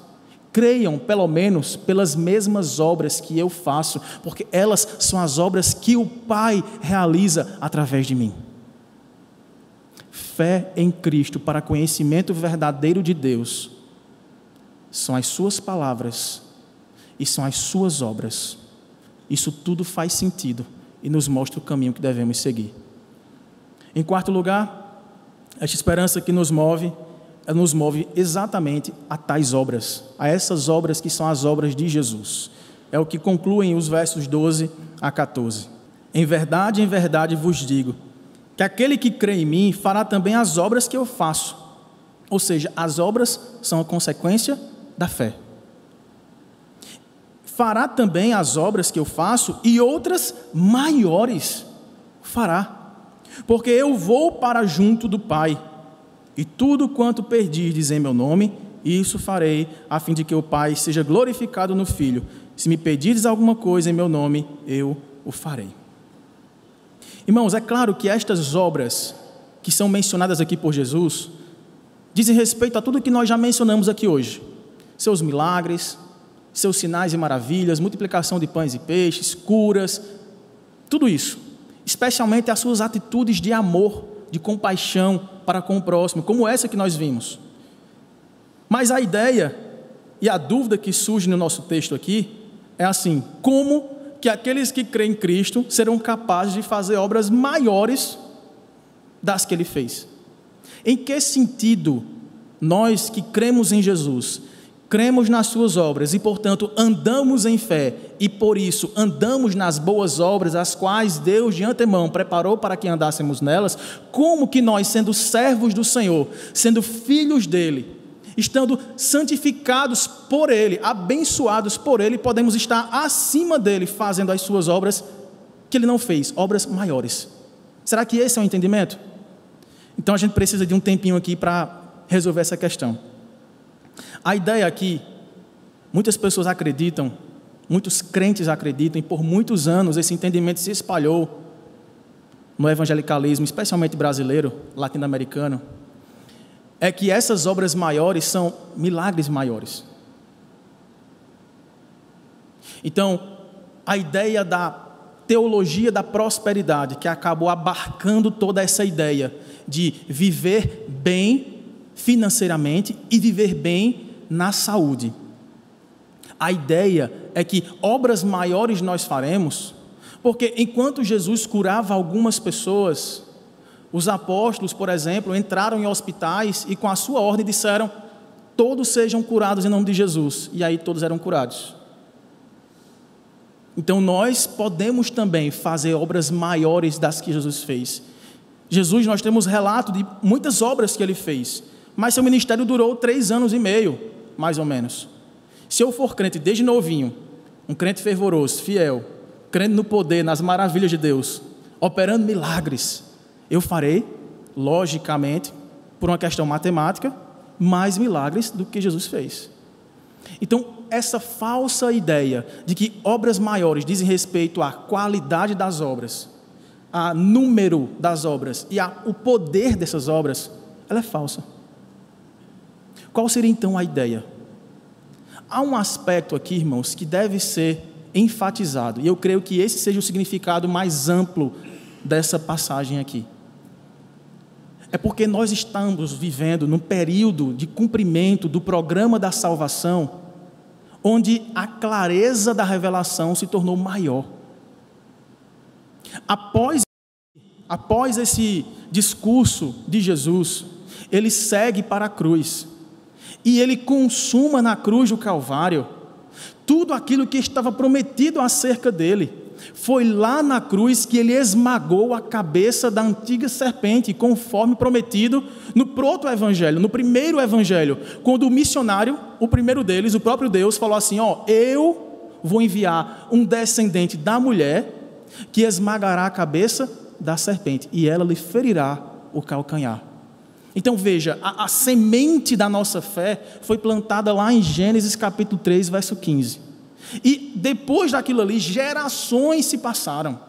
creiam pelo menos pelas mesmas obras que eu faço, porque elas são as obras que o Pai realiza através de mim. Fé em Cristo para conhecimento verdadeiro de Deus são as suas palavras e são as suas obras. Isso tudo faz sentido e nos mostra o caminho que devemos seguir. Em quarto lugar, esta esperança que nos move exatamente a tais obras, a essas obras que são as obras de Jesus. É o que concluem os versos 12 a 14. Em verdade vos digo, que aquele que crê em mim fará também as obras que eu faço. Ou seja, as obras são a consequência da fé. Fará também as obras que eu faço e outras maiores fará, porque eu vou para junto do Pai, e tudo quanto pedirdes em meu nome, isso farei, a fim de que o Pai seja glorificado no Filho. Se me pedirdes alguma coisa em meu nome, eu o farei. Irmãos, é claro que estas obras que são mencionadas aqui por Jesus dizem respeito a tudo que nós já mencionamos aqui hoje. Seus milagres, seus sinais e maravilhas, multiplicação de pães e peixes, curas, tudo isso. Especialmente as suas atitudes de amor, de compaixão para com o próximo, como essa que nós vimos. Mas a ideia e a dúvida que surge no nosso texto aqui é assim: como que aqueles que creem em Cristo serão capazes de fazer obras maiores das que Ele fez? Em que sentido nós que cremos em Jesus, cremos nas suas obras e, portanto, andamos em fé e, por isso, andamos nas boas obras, as quais Deus de antemão preparou para que andássemos nelas, como que nós, sendo servos do Senhor, sendo filhos dEle, estando santificados por Ele, abençoados por Ele, podemos estar acima dEle, fazendo as suas obras que Ele não fez, obras maiores? Será que esse é o entendimento? Então a gente precisa de um tempinho aqui para resolver essa questão. A ideia aqui, muitas pessoas acreditam, muitos crentes acreditam, e por muitos anos esse entendimento se espalhou no evangelicalismo, especialmente brasileiro, latino-americano, é que essas obras maiores são milagres maiores. Então, a ideia da teologia da prosperidade, que acabou abarcando toda essa ideia de viver bem financeiramente e viver bem na saúde. A ideia é que obras maiores nós faremos, porque enquanto Jesus curava algumas pessoas, os apóstolos, por exemplo, entraram em hospitais e com a sua ordem disseram: todos sejam curados em nome de Jesus, e aí todos eram curados. Então nós podemos também fazer obras maiores das que Jesus fez. Jesus, nós temos relato de muitas obras que Ele fez, mas seu ministério durou 3 anos e meio. mais ou menos. Se eu for crente desde novinho, um crente fervoroso, fiel, crendo no poder, nas maravilhas de Deus, operando milagres, eu farei, logicamente, por uma questão matemática, mais milagres do que Jesus fez. Então, essa falsa ideia de que obras maiores dizem respeito à qualidade das obras, a número das obras e o poder dessas obras, ela é falsa. Qual seria então a ideia? Há um aspecto aqui, irmãos, que deve ser enfatizado, e eu creio que esse seja o significado mais amplo dessa passagem aqui. É porque nós estamos vivendo num período de cumprimento do programa da salvação, onde a clareza da revelação se tornou maior. Após esse discurso de Jesus, ele segue para a cruz, e ele consuma na cruz do Calvário tudo aquilo que estava prometido acerca dele. Foi lá na cruz que ele esmagou a cabeça da antiga serpente, conforme prometido no proto-evangelho, no primeiro evangelho, quando o missionário, o primeiro deles, o próprio Deus, falou assim: eu vou enviar um descendente da mulher que esmagará a cabeça da serpente, e ela lhe ferirá o calcanhar. Então veja, a semente da nossa fé foi plantada lá em Gênesis capítulo 3, verso 15. E depois daquilo ali, gerações se passaram.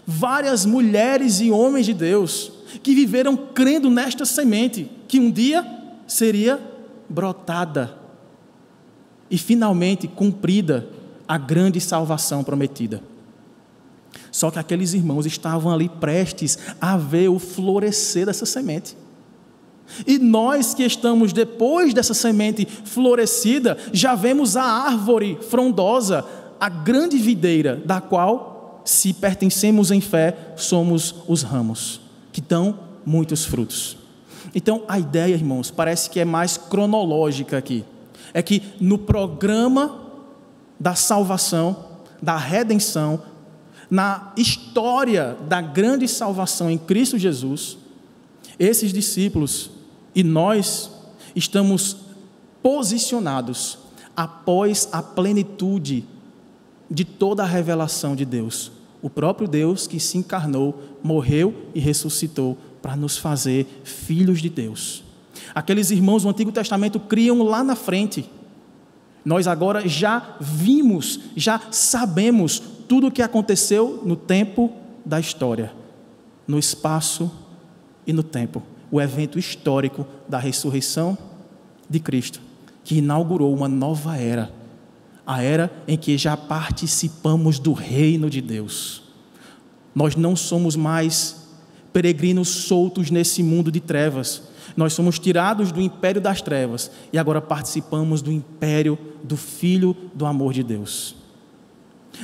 Várias mulheres e homens de Deus que viveram crendo nesta semente, que um dia seria brotada e finalmente cumprida a grande salvação prometida. Só que aqueles irmãos estavam ali prestes a ver o florescer dessa semente. E nós que estamos depois dessa semente florescida, já vemos a árvore frondosa, a grande videira, da qual, se pertencemos em fé, somos os ramos, que dão muitos frutos. Então, a ideia, irmãos, parece que é mais cronológica aqui. É que no programa da salvação, da redenção, na história da grande salvação em Cristo Jesus, esses discípulos e nós estamos posicionados após a plenitude de toda a revelação de Deus. O próprio Deus que se encarnou, morreu e ressuscitou para nos fazer filhos de Deus. Aqueles irmãos do Antigo Testamento criam lá na frente. Nós agora já vimos, já sabemos tudo o que aconteceu no tempo da história, no espaço e no tempo. O evento histórico da ressurreição de Cristo, que inaugurou uma nova era, a era em que já participamos do reino de Deus. Nós não somos mais peregrinos soltos nesse mundo de trevas, nós somos tirados do império das trevas e agora participamos do império do Filho do amor de Deus.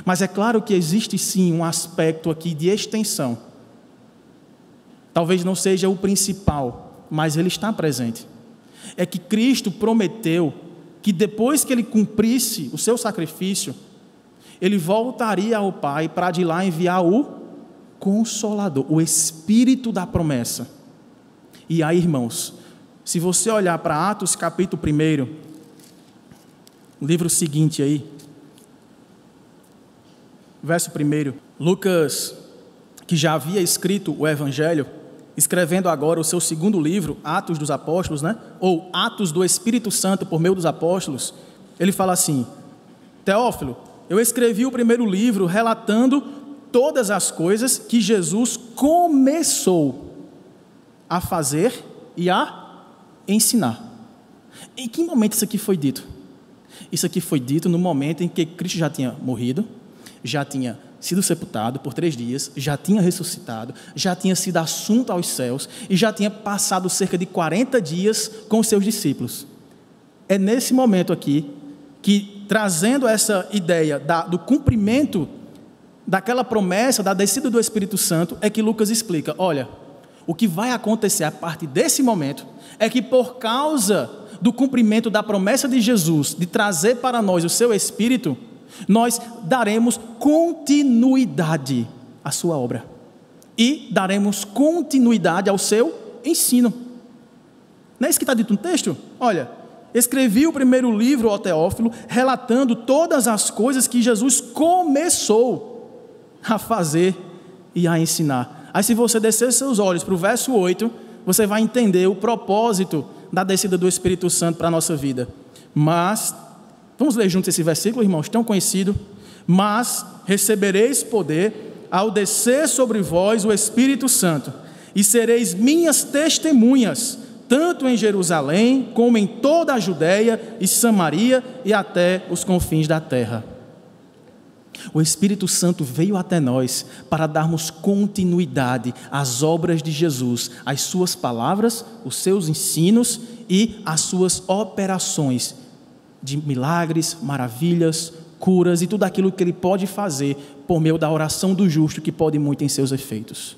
Mas é claro que existe sim um aspecto aqui de extensão. Talvez não seja o principal, mas ele está presente. É que Cristo prometeu que depois que ele cumprisse o seu sacrifício, ele voltaria ao Pai para de lá enviar o Consolador, o Espírito da promessa. E aí, irmãos, se você olhar para Atos capítulo 1, o livro seguinte aí, verso 1, Lucas, que já havia escrito o Evangelho, escrevendo agora o seu segundo livro, Atos dos Apóstolos, ou Atos do Espírito Santo por meio dos Apóstolos, ele fala assim: Teófilo, eu escrevi o primeiro livro relatando todas as coisas que Jesus começou a fazer e a ensinar. Em que momento isso aqui foi dito? Isso aqui foi dito no momento em que Cristo já tinha morrido, já tinha sido sepultado por 3 dias, já tinha ressuscitado, já tinha sido assunto aos céus e já tinha passado cerca de 40 dias com os seus discípulos. É nesse momento aqui que, trazendo essa ideia do cumprimento daquela promessa, da descida do Espírito Santo, é que Lucas explica: olha, o que vai acontecer a partir desse momento é que, por causa do cumprimento da promessa de Jesus de trazer para nós o seu Espírito, nós daremos continuidade à sua obra e daremos continuidade ao seu ensino. Não é isso que está dito no texto? Olha, escrevi o primeiro livro, ó Teófilo, relatando todas as coisas que Jesus começou a fazer e a ensinar. Aí se você descer seus olhos para o verso 8, você vai entender o propósito da descida do Espírito Santo para a nossa vida. Mas, vamos ler juntos esse versículo, irmãos, tão conhecido. Mas recebereis poder ao descer sobre vós o Espírito Santo, e sereis minhas testemunhas, tanto em Jerusalém, como em toda a Judéia e Samaria e até os confins da terra. O Espírito Santo veio até nós para darmos continuidade às obras de Jesus, às suas palavras, os seus ensinos e as suas operações de milagres, maravilhas, curas e tudo aquilo que Ele pode fazer por meio da oração do justo, que pode muito em seus efeitos.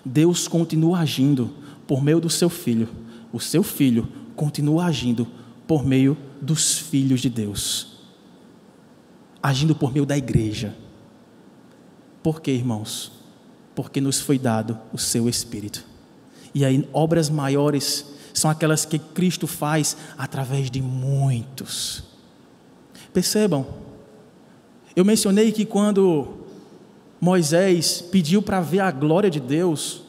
Deus continua agindo por meio do seu Filho. O seu Filho continua agindo por meio dos filhos de Deus, agindo por meio da igreja. Por quê, irmãos? Porque nos foi dado o seu Espírito. E aí, obras maiores são aquelas que Cristo faz através de muitos. Percebam, eu mencionei que quando Moisés pediu para ver a glória de Deus,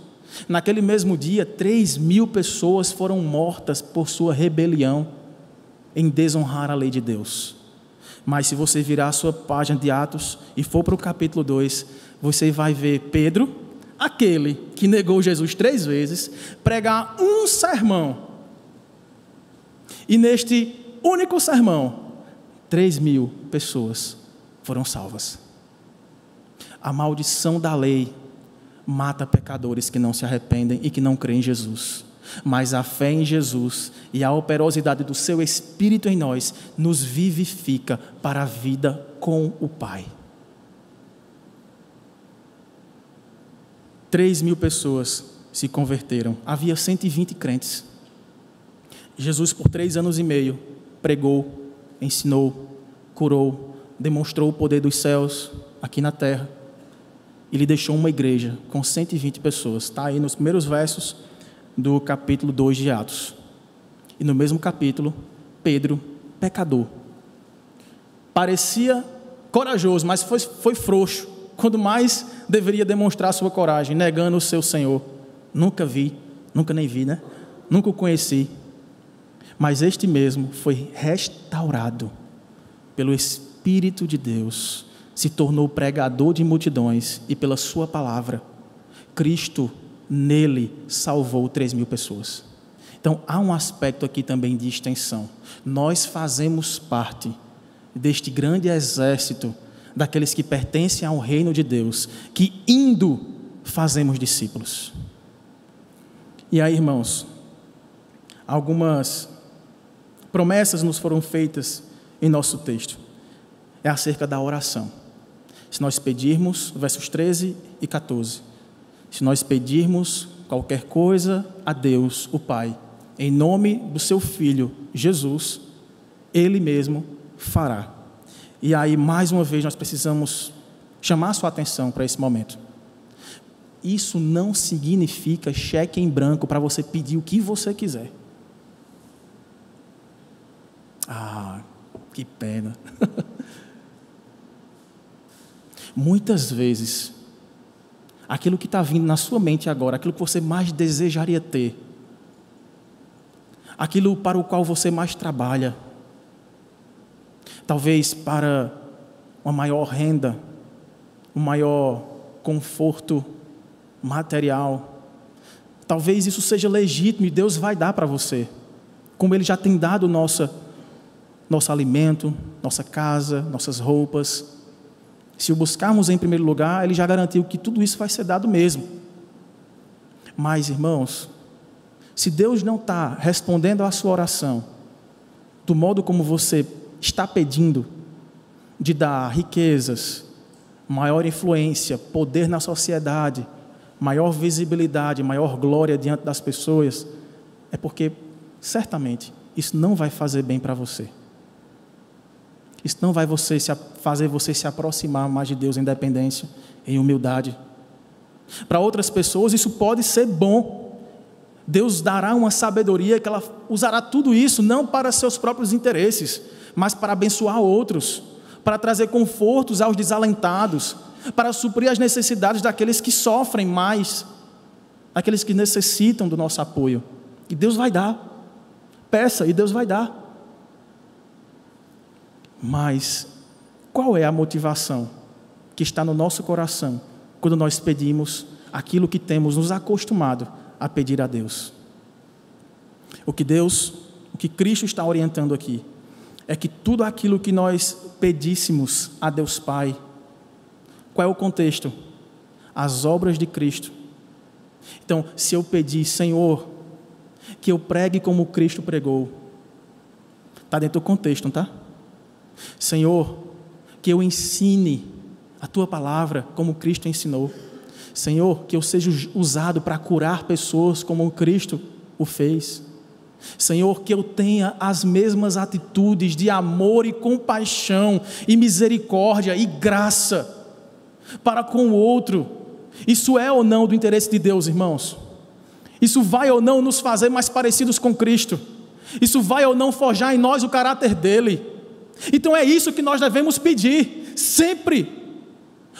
naquele mesmo dia 3.000 pessoas foram mortas por sua rebelião em desonrar a lei de Deus. Mas se você virar a sua página de Atos e for para o capítulo 2, você vai ver Pedro, aquele que negou Jesus 3 vezes, pregar um sermão. E neste único sermão, 3.000 pessoas foram salvas. A maldição da lei mata pecadores que não se arrependem e que não creem em Jesus. Mas a fé em Jesus e a operosidade do seu Espírito em nós nos vivifica para a vida com o Pai. 3.000 pessoas se converteram. Havia 120 crentes. Jesus, por 3 anos e meio, pregou, ensinou, curou, demonstrou o poder dos céus aqui na terra. Ele deixou uma igreja com 120 pessoas. Está aí nos primeiros versos do capítulo 2 de Atos. E no mesmo capítulo, Pedro, pecador, parecia corajoso, mas foi frouxo, quando mais deveria demonstrar sua coragem, negando o seu Senhor. Nunca vi, nunca nem vi, né? Nunca o conheci. Mas este mesmo foi restaurado pelo Espírito de Deus, se tornou pregador de multidões e pela sua palavra, Cristo nele salvou 3.000 pessoas. Então há um aspecto aqui também de extensão. Nós fazemos parte deste grande exército daqueles que pertencem ao reino de Deus, que indo fazemos discípulos. E aí, irmãos, algumas promessas nos foram feitas em nosso texto. É acerca da oração. Se nós pedirmos, versos 13 e 14, se nós pedirmos qualquer coisa a Deus, o Pai, em nome do seu Filho, Jesus, Ele mesmo fará. E aí, mais uma vez, nós precisamos chamar a sua atenção para esse momento. Isso não significa cheque em branco para você pedir o que você quiser. Ah, que pena. Muitas vezes, aquilo que está vindo na sua mente agora, aquilo que você mais desejaria ter, aquilo para o qual você mais trabalha, talvez para uma maior renda, um maior conforto material, talvez isso seja legítimo e Deus vai dar para você, como Ele já tem dado nosso alimento, nossa casa, nossas roupas. Se o buscarmos em primeiro lugar, Ele já garantiu que tudo isso vai ser dado mesmo. Mas, irmãos, se Deus não está respondendo à sua oração do modo como você está pedindo, de dar riquezas, maior influência, poder na sociedade, maior visibilidade, maior glória diante das pessoas, é porque, certamente, isso não vai fazer bem para você. Isso não vai fazer você se aproximar mais de Deus em dependência, em humildade. Para outras pessoas isso pode ser bom, Deus dará uma sabedoria que ela usará tudo isso não para seus próprios interesses, mas para abençoar outros, para trazer confortos aos desalentados, para suprir as necessidades daqueles que sofrem mais, aqueles que necessitam do nosso apoio. E Deus vai dar. Peça e Deus vai dar. Mas qual é a motivação que está no nosso coração quando nós pedimos aquilo que temos nos acostumado a pedir a Deus? O que Cristo está orientando aqui é que tudo aquilo que nós pedíssemos a Deus Pai, qual é o contexto? As obras de Cristo. Então, se eu pedir, Senhor, que eu pregue como Cristo pregou, está dentro do contexto, não está? Senhor, que eu ensine a Tua palavra como Cristo ensinou. Senhor, que eu seja usado para curar pessoas como Cristo o fez. Senhor, que eu tenha as mesmas atitudes de amor e compaixão e misericórdia e graça para com o outro. Isso é ou não do interesse de Deus, irmãos? Isso vai ou não nos fazer mais parecidos com Cristo? Isso vai ou não forjar em nós o caráter dele? Então é isso que nós devemos pedir, sempre.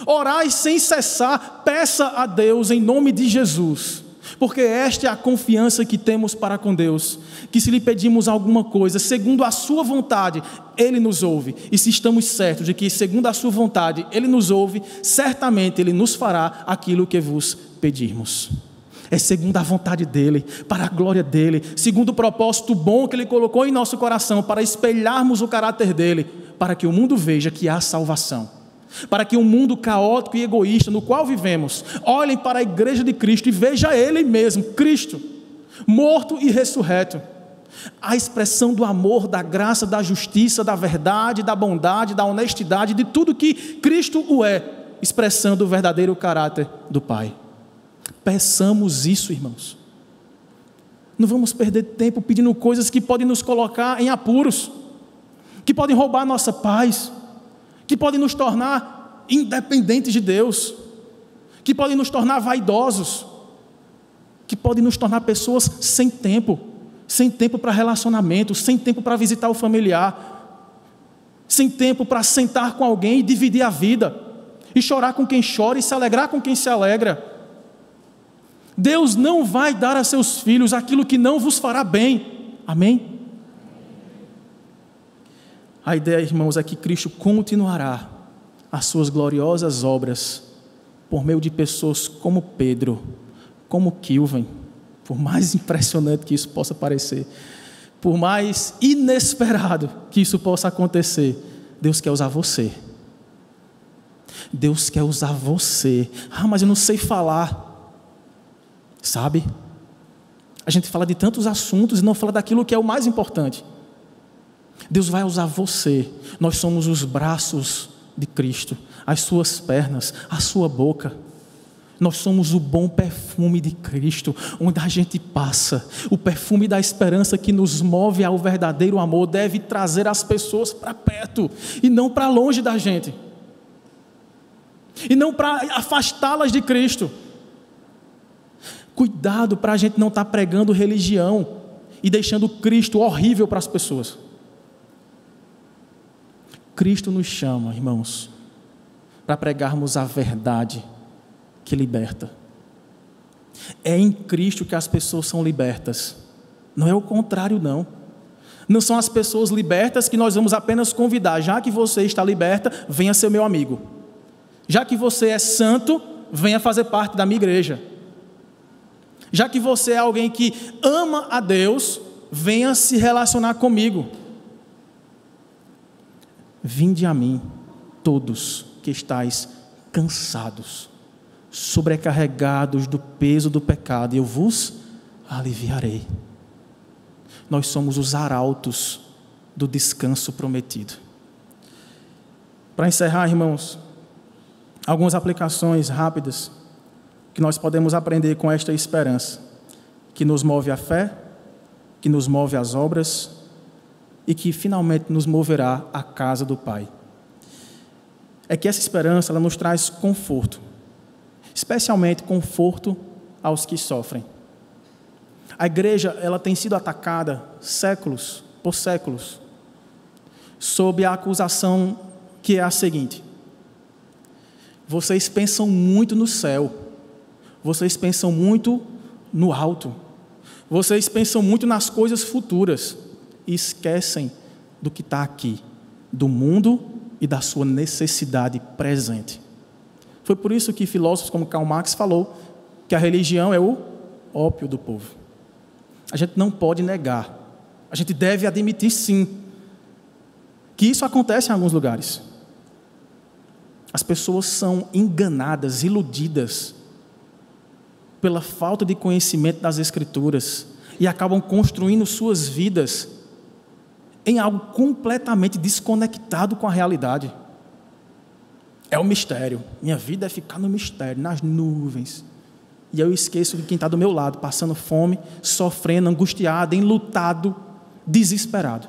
Orai sem cessar, peça a Deus em nome de Jesus, porque esta é a confiança que temos para com Deus, que se lhe pedimos alguma coisa, segundo a sua vontade, Ele nos ouve, e se estamos certos de que segundo a sua vontade, Ele nos ouve, certamente Ele nos fará aquilo que vos pedirmos. É segundo a vontade dEle, para a glória dEle, segundo o propósito bom que Ele colocou em nosso coração, para espelharmos o caráter dEle, para que o mundo veja que há salvação, para que um mundo caótico e egoísta no qual vivemos, olhem para a igreja de Cristo e veja Ele mesmo, Cristo, morto e ressurreto, a expressão do amor, da graça, da justiça, da verdade, da bondade, da honestidade, de tudo que Cristo o é, expressando o verdadeiro caráter do Pai. Peçamos isso, irmãos. Não vamos perder tempo pedindo coisas que podem nos colocar em apuros, que podem roubar nossa paz, que podem nos tornar independentes de Deus, que podem nos tornar vaidosos, que podem nos tornar pessoas sem tempo para relacionamento, sem tempo para visitar o familiar, sem tempo para sentar com alguém e dividir a vida, e chorar com quem chora e se alegrar com quem se alegra. Deus não vai dar a seus filhos aquilo que não vos fará bem. Amém? A ideia, irmãos, é que Cristo continuará as suas gloriosas obras por meio de pessoas como Pedro, como Kilvin, por mais impressionante que isso possa parecer, por mais inesperado que isso possa acontecer, Deus quer usar você. Deus quer usar você. Mas eu não sei falar. Sabe? A gente fala de tantos assuntos e não fala daquilo que é o mais importante. Deus vai usar você. Nós somos os braços de Cristo, as suas pernas, a sua boca. Nós somos o bom perfume de Cristo, onde a gente passa. O perfume da esperança que nos move ao verdadeiro amor deve trazer as pessoas para perto e não para longe da gente. E não para afastá-las de Cristo. Cuidado para a gente não estar pregando religião e deixando Cristo horrível para as pessoas. Cristo nos chama, irmãos, para pregarmos a verdade que liberta. É em Cristo que as pessoas são libertas. Não é o contrário, não. Não são as pessoas libertas que nós vamos apenas convidar. Já que você está liberta, venha ser meu amigo. Já que você é santo, venha fazer parte da minha igreja. Já que você é alguém que ama a Deus, venha se relacionar comigo. Vinde a mim, todos que estáis cansados, sobrecarregados do peso do pecado, e eu vos aliviarei. Nós somos os arautos do descanso prometido. Para encerrar, irmãos, algumas aplicações rápidas que nós podemos aprender com esta esperança, que nos move a fé, que nos move as obras e que finalmente nos moverá à casa do Pai. É que essa esperança, ela nos traz conforto, especialmente conforto aos que sofrem. A igreja, ela tem sido atacada séculos por séculos, sob a acusação que é a seguinte: vocês pensam muito no céu, vocês pensam muito no alto, vocês pensam muito nas coisas futuras e esquecem do que está aqui, do mundo e da sua necessidade presente. Foi por isso que filósofos como Karl Marx falou que a religião é o ópio do povo. A gente não pode negar, a gente deve admitir sim, que isso acontece em alguns lugares. As pessoas são enganadas, iludidas pela falta de conhecimento das Escrituras e acabam construindo suas vidas em algo completamente desconectado com a realidade. É o mistério. Minha vida é ficar no mistério, nas nuvens. E eu esqueço de quem está do meu lado, passando fome, sofrendo, angustiado, enlutado, desesperado.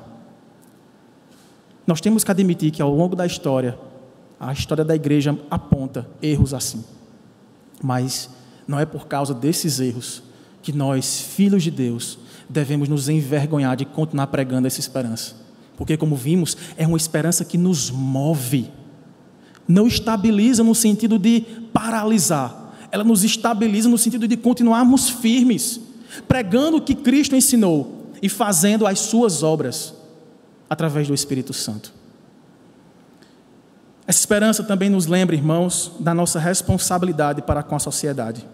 Nós temos que admitir que ao longo da história, a história da igreja aponta erros assim. Mas não é por causa desses erros que nós, filhos de Deus, devemos nos envergonhar de continuar pregando essa esperança. Porque, como vimos, é uma esperança que nos move. Não estabiliza no sentido de paralisar. Ela nos estabiliza no sentido de continuarmos firmes, pregando o que Cristo ensinou e fazendo as suas obras através do Espírito Santo. Essa esperança também nos lembra, irmãos, da nossa responsabilidade para com a sociedade.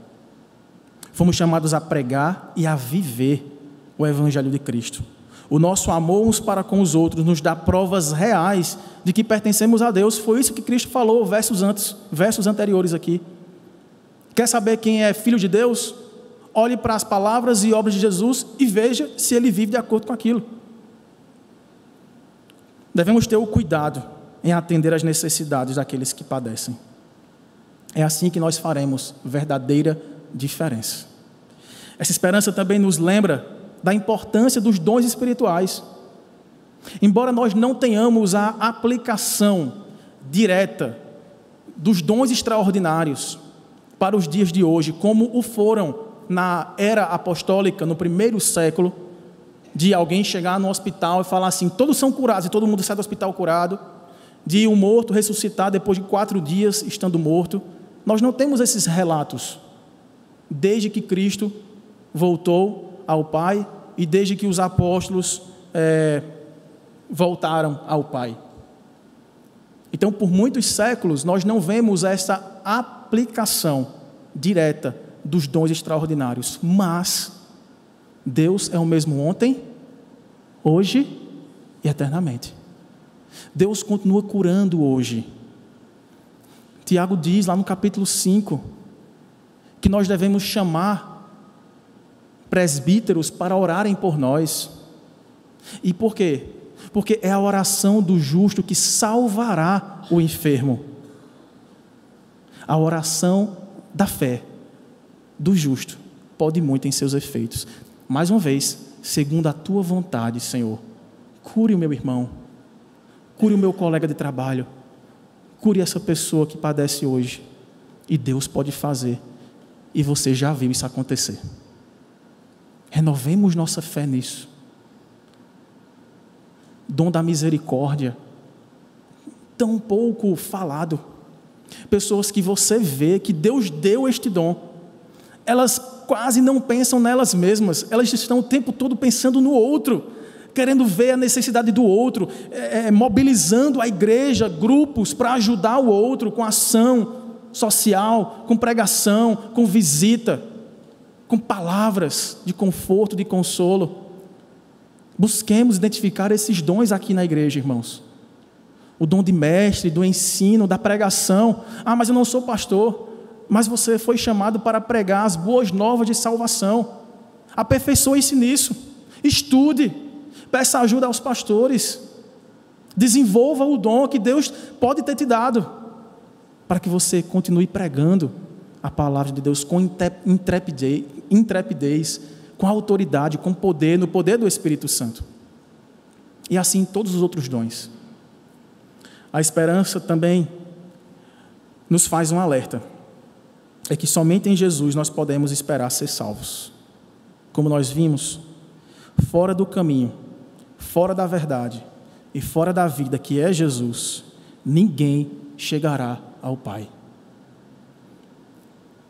Fomos chamados a pregar e a viver o Evangelho de Cristo. O nosso amor uns para com os outros nos dá provas reais de que pertencemos a Deus. Foi isso que Cristo falou versos anteriores aqui. Quer saber quem é filho de Deus? Olhe para as palavras e obras de Jesus e veja se ele vive de acordo com aquilo. Devemos ter o cuidado em atender às necessidades daqueles que padecem. É assim que nós faremos verdadeira diferença. Essa esperança também nos lembra da importância dos dons espirituais. Embora nós não tenhamos a aplicação direta dos dons extraordinários para os dias de hoje, como o foram na era apostólica, no primeiro século, de alguém chegar no hospital e falar assim, todos são curados, e todo mundo sai do hospital curado, de um morto ressuscitar depois de 4 dias estando morto. Nós não temos esses relatos, desde que Cristo voltou ao Pai e desde que os apóstolos voltaram ao Pai. Então, por muitos séculos, nós não vemos essa aplicação direta dos dons extraordinários, mas Deus é o mesmo ontem, hoje e eternamente. Deus continua curando hoje. Tiago diz lá no capítulo 5 que nós devemos chamar presbíteros para orarem por nós. E por quê? Porque é a oração do justo que salvará o enfermo. A oração da fé do justo pode muito em seus efeitos. Mais uma vez, segundo a tua vontade, Senhor, cure o meu irmão, cure o meu colega de trabalho, cure essa pessoa que padece hoje. E Deus pode fazer. E você já viu isso acontecer. Renovemos nossa fé nisso. Dom da misericórdia, tão pouco falado. Pessoas que você vê que Deus deu este dom, elas quase não pensam nelas mesmas, elas estão o tempo todo pensando no outro, querendo ver a necessidade do outro, mobilizando a igreja, grupos para ajudar o outro com ação social, com pregação, com visita, com palavras de conforto, de consolo. Busquemos identificar esses dons aqui na igreja, irmãos. O dom de mestre, do ensino, da pregação. Ah, mas eu não sou pastor. Mas você foi chamado para pregar as boas novas de salvação. Aperfeiçoe-se nisso. Estude. Peça ajuda aos pastores. Desenvolva o dom que Deus pode ter te dado, para que você continue pregando a palavra de Deus com intrepidez, com autoridade, com poder, no poder do Espírito Santo. E assim todos os outros dons. A esperança também nos faz um alerta. É que somente em Jesus nós podemos esperar ser salvos. como nós vimos, fora do caminho, fora da verdade e fora da vida que é Jesus, ninguém chegará ao Pai.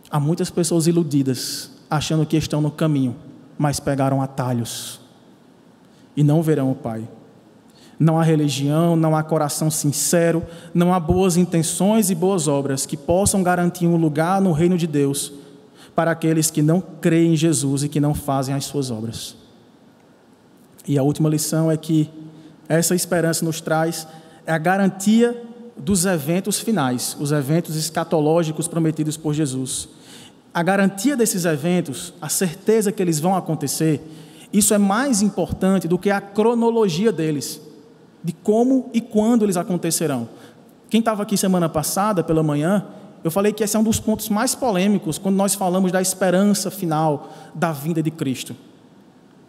Há muitas pessoas iludidas, achando que estão no caminho, mas pegaram atalhos e não verão o Pai. Não há religião, não há coração sincero, não há boas intenções e boas obras que possam garantir um lugar no reino de Deus para aqueles que não creem em Jesus e que não fazem as suas obras. E a última lição é que essa esperança nos traz a garantia dos eventos finais, os eventos escatológicos prometidos por Jesus. A garantia desses eventos, a certeza que eles vão acontecer, isso é mais importante do que a cronologia deles, de como e quando eles acontecerão. Quem estava aqui semana passada, pela manhã, eu falei que esse é um dos pontos mais polêmicos quando nós falamos da esperança final da vinda de Cristo.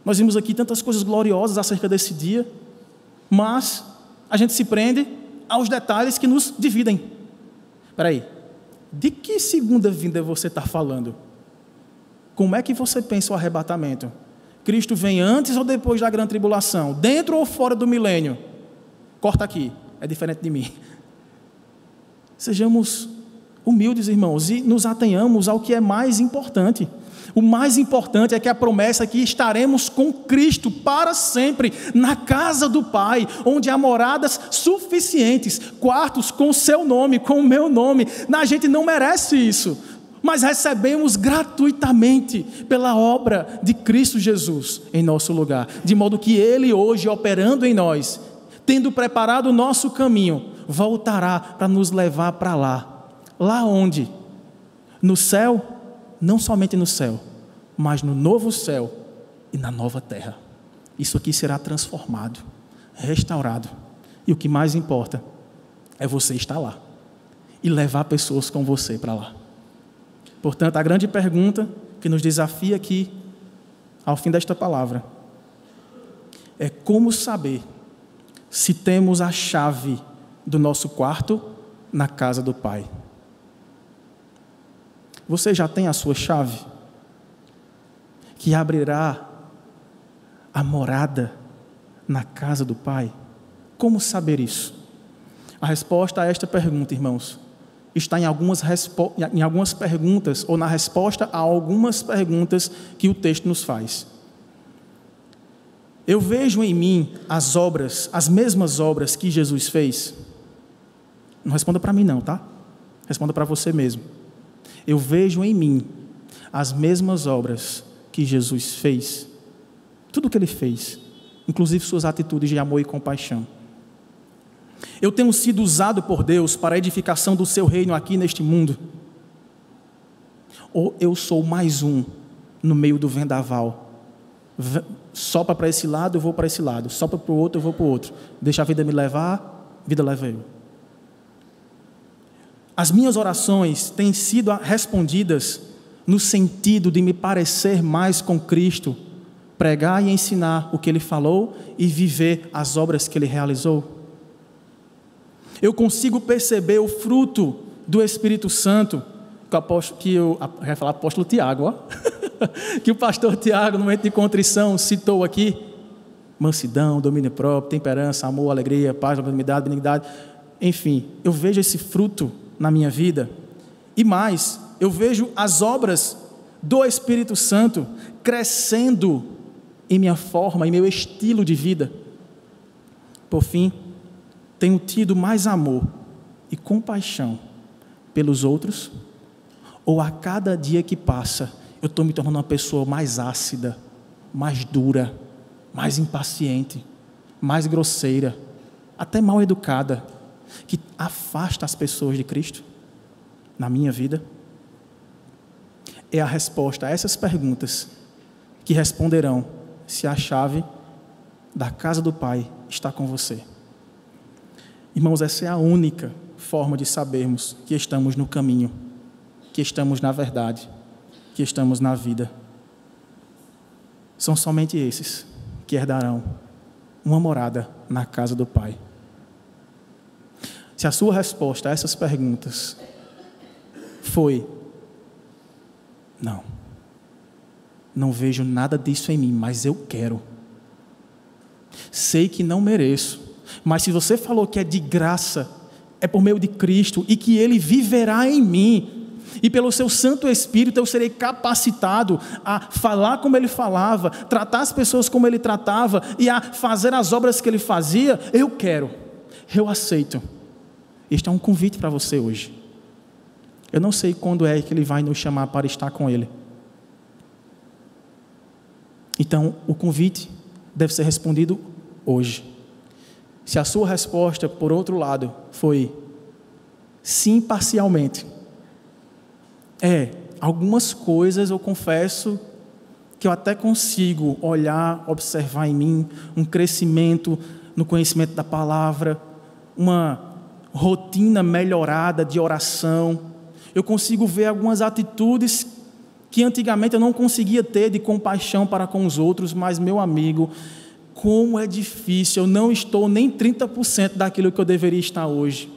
Nós vimos aqui tantas coisas gloriosas acerca desse dia, mas a gente se prende aos detalhes que nos dividem. Espera aí, de que segunda vinda você está falando? Como é que você pensa o arrebatamento? Cristo vem antes ou depois da grande tribulação? Dentro ou fora do milênio? Corta aqui, é diferente de mim. Sejamos humildes, irmãos, e nos atenhamos ao que é mais importante. O mais importante é que a promessa é que estaremos com Cristo para sempre, na casa do Pai, onde há moradas suficientes, quartos com o seu nome, com o meu nome. A gente não merece isso, mas recebemos gratuitamente pela obra de Cristo Jesus em nosso lugar, de modo que Ele hoje, operando em nós, tendo preparado o nosso caminho, voltará para nos levar para lá. Lá onde? No céu, não somente no céu, mas no novo céu e na nova terra. Isso aqui será transformado, restaurado. E o que mais importa é você estar lá e levar pessoas com você para lá. Portanto, a grande pergunta que nos desafia aqui, ao fim desta palavra, é como saber se temos a chave do nosso quarto na casa do Pai. Você já tem a sua chave que abrirá a morada na casa do Pai? Como saber isso? A resposta a esta pergunta, irmãos, está em algumas perguntas, ou na resposta a algumas perguntas que o texto nos faz. Eu vejo em mim as obras, as mesmas obras que Jesus fez. Não responda para mim não, tá? Responda para você mesmo. Eu vejo em mim as mesmas obras que Jesus fez. Tudo o que Ele fez, inclusive suas atitudes de amor e compaixão. Eu tenho sido usado por Deus para a edificação do seu reino aqui neste mundo? Ou eu sou mais um no meio do vendaval? Sopra para esse lado, eu vou para esse lado. Sopra para o outro, eu vou para o outro. Deixa a vida me levar, a vida leva eu. As minhas orações têm sido respondidas no sentido de me parecer mais com Cristo, pregar e ensinar o que Ele falou e viver as obras que Ele realizou. Eu consigo perceber o fruto do Espírito Santo, apóstolo Tiago, ó, que o pastor Tiago, no momento de contrição, citou aqui: mansidão, domínio próprio, temperança, amor, alegria, paz, longanimidade, benignidade. Enfim, eu vejo esse fruto na minha vida, e mais, eu vejo as obras do Espírito Santo crescendo em minha forma, em meu estilo de vida. Por fim, tenho tido mais amor e compaixão pelos outros, ou a cada dia que passa, eu estou me tornando uma pessoa mais ácida, mais dura, mais impaciente, mais grosseira, até mal educada, que afasta as pessoas de Cristo na minha vida? É a resposta a essas perguntas que responderão se a chave da casa do Pai está com você. Irmãos, essa é a única forma de sabermos que estamos no caminho, que estamos na verdade, que estamos na vida. São somente esses que herdarão uma morada na casa do Pai. Se a sua resposta a essas perguntas foi: não, não vejo nada disso em mim, mas eu quero. Sei que não mereço, mas se você falou que é de graça, é por meio de Cristo e que Ele viverá em mim, e pelo seu Santo Espírito eu serei capacitado a falar como Ele falava, tratar as pessoas como Ele tratava e a fazer as obras que Ele fazia, eu quero, eu aceito. Este é um convite para você hoje. Eu não sei quando é que Ele vai nos chamar para estar com Ele. Então, o convite deve ser respondido hoje. Se a sua resposta, por outro lado, foi sim parcialmente, algumas coisas eu confesso que eu até consigo olhar, observar em mim um crescimento no conhecimento da palavra, uma rotina melhorada de oração. Eu consigo ver algumas atitudes que antigamente eu não conseguia ter de compaixão para com os outros, mas, meu amigo, como é difícil, eu não estou nem 30% daquilo que eu deveria estar hoje,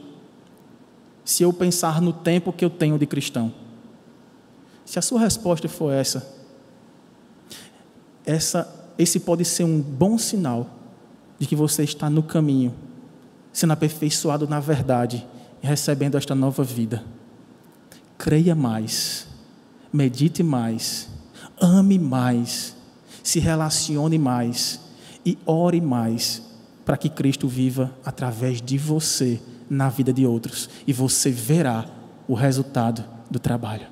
se eu pensar no tempo que eu tenho de cristão. Se a sua resposta for esse pode ser um bom sinal de que você está no caminho, sendo aperfeiçoado na verdade e recebendo esta nova vida. Creia mais, medite mais, ame mais, se relacione mais e ore mais para que Cristo viva através de você na vida de outros, e você verá o resultado do trabalho.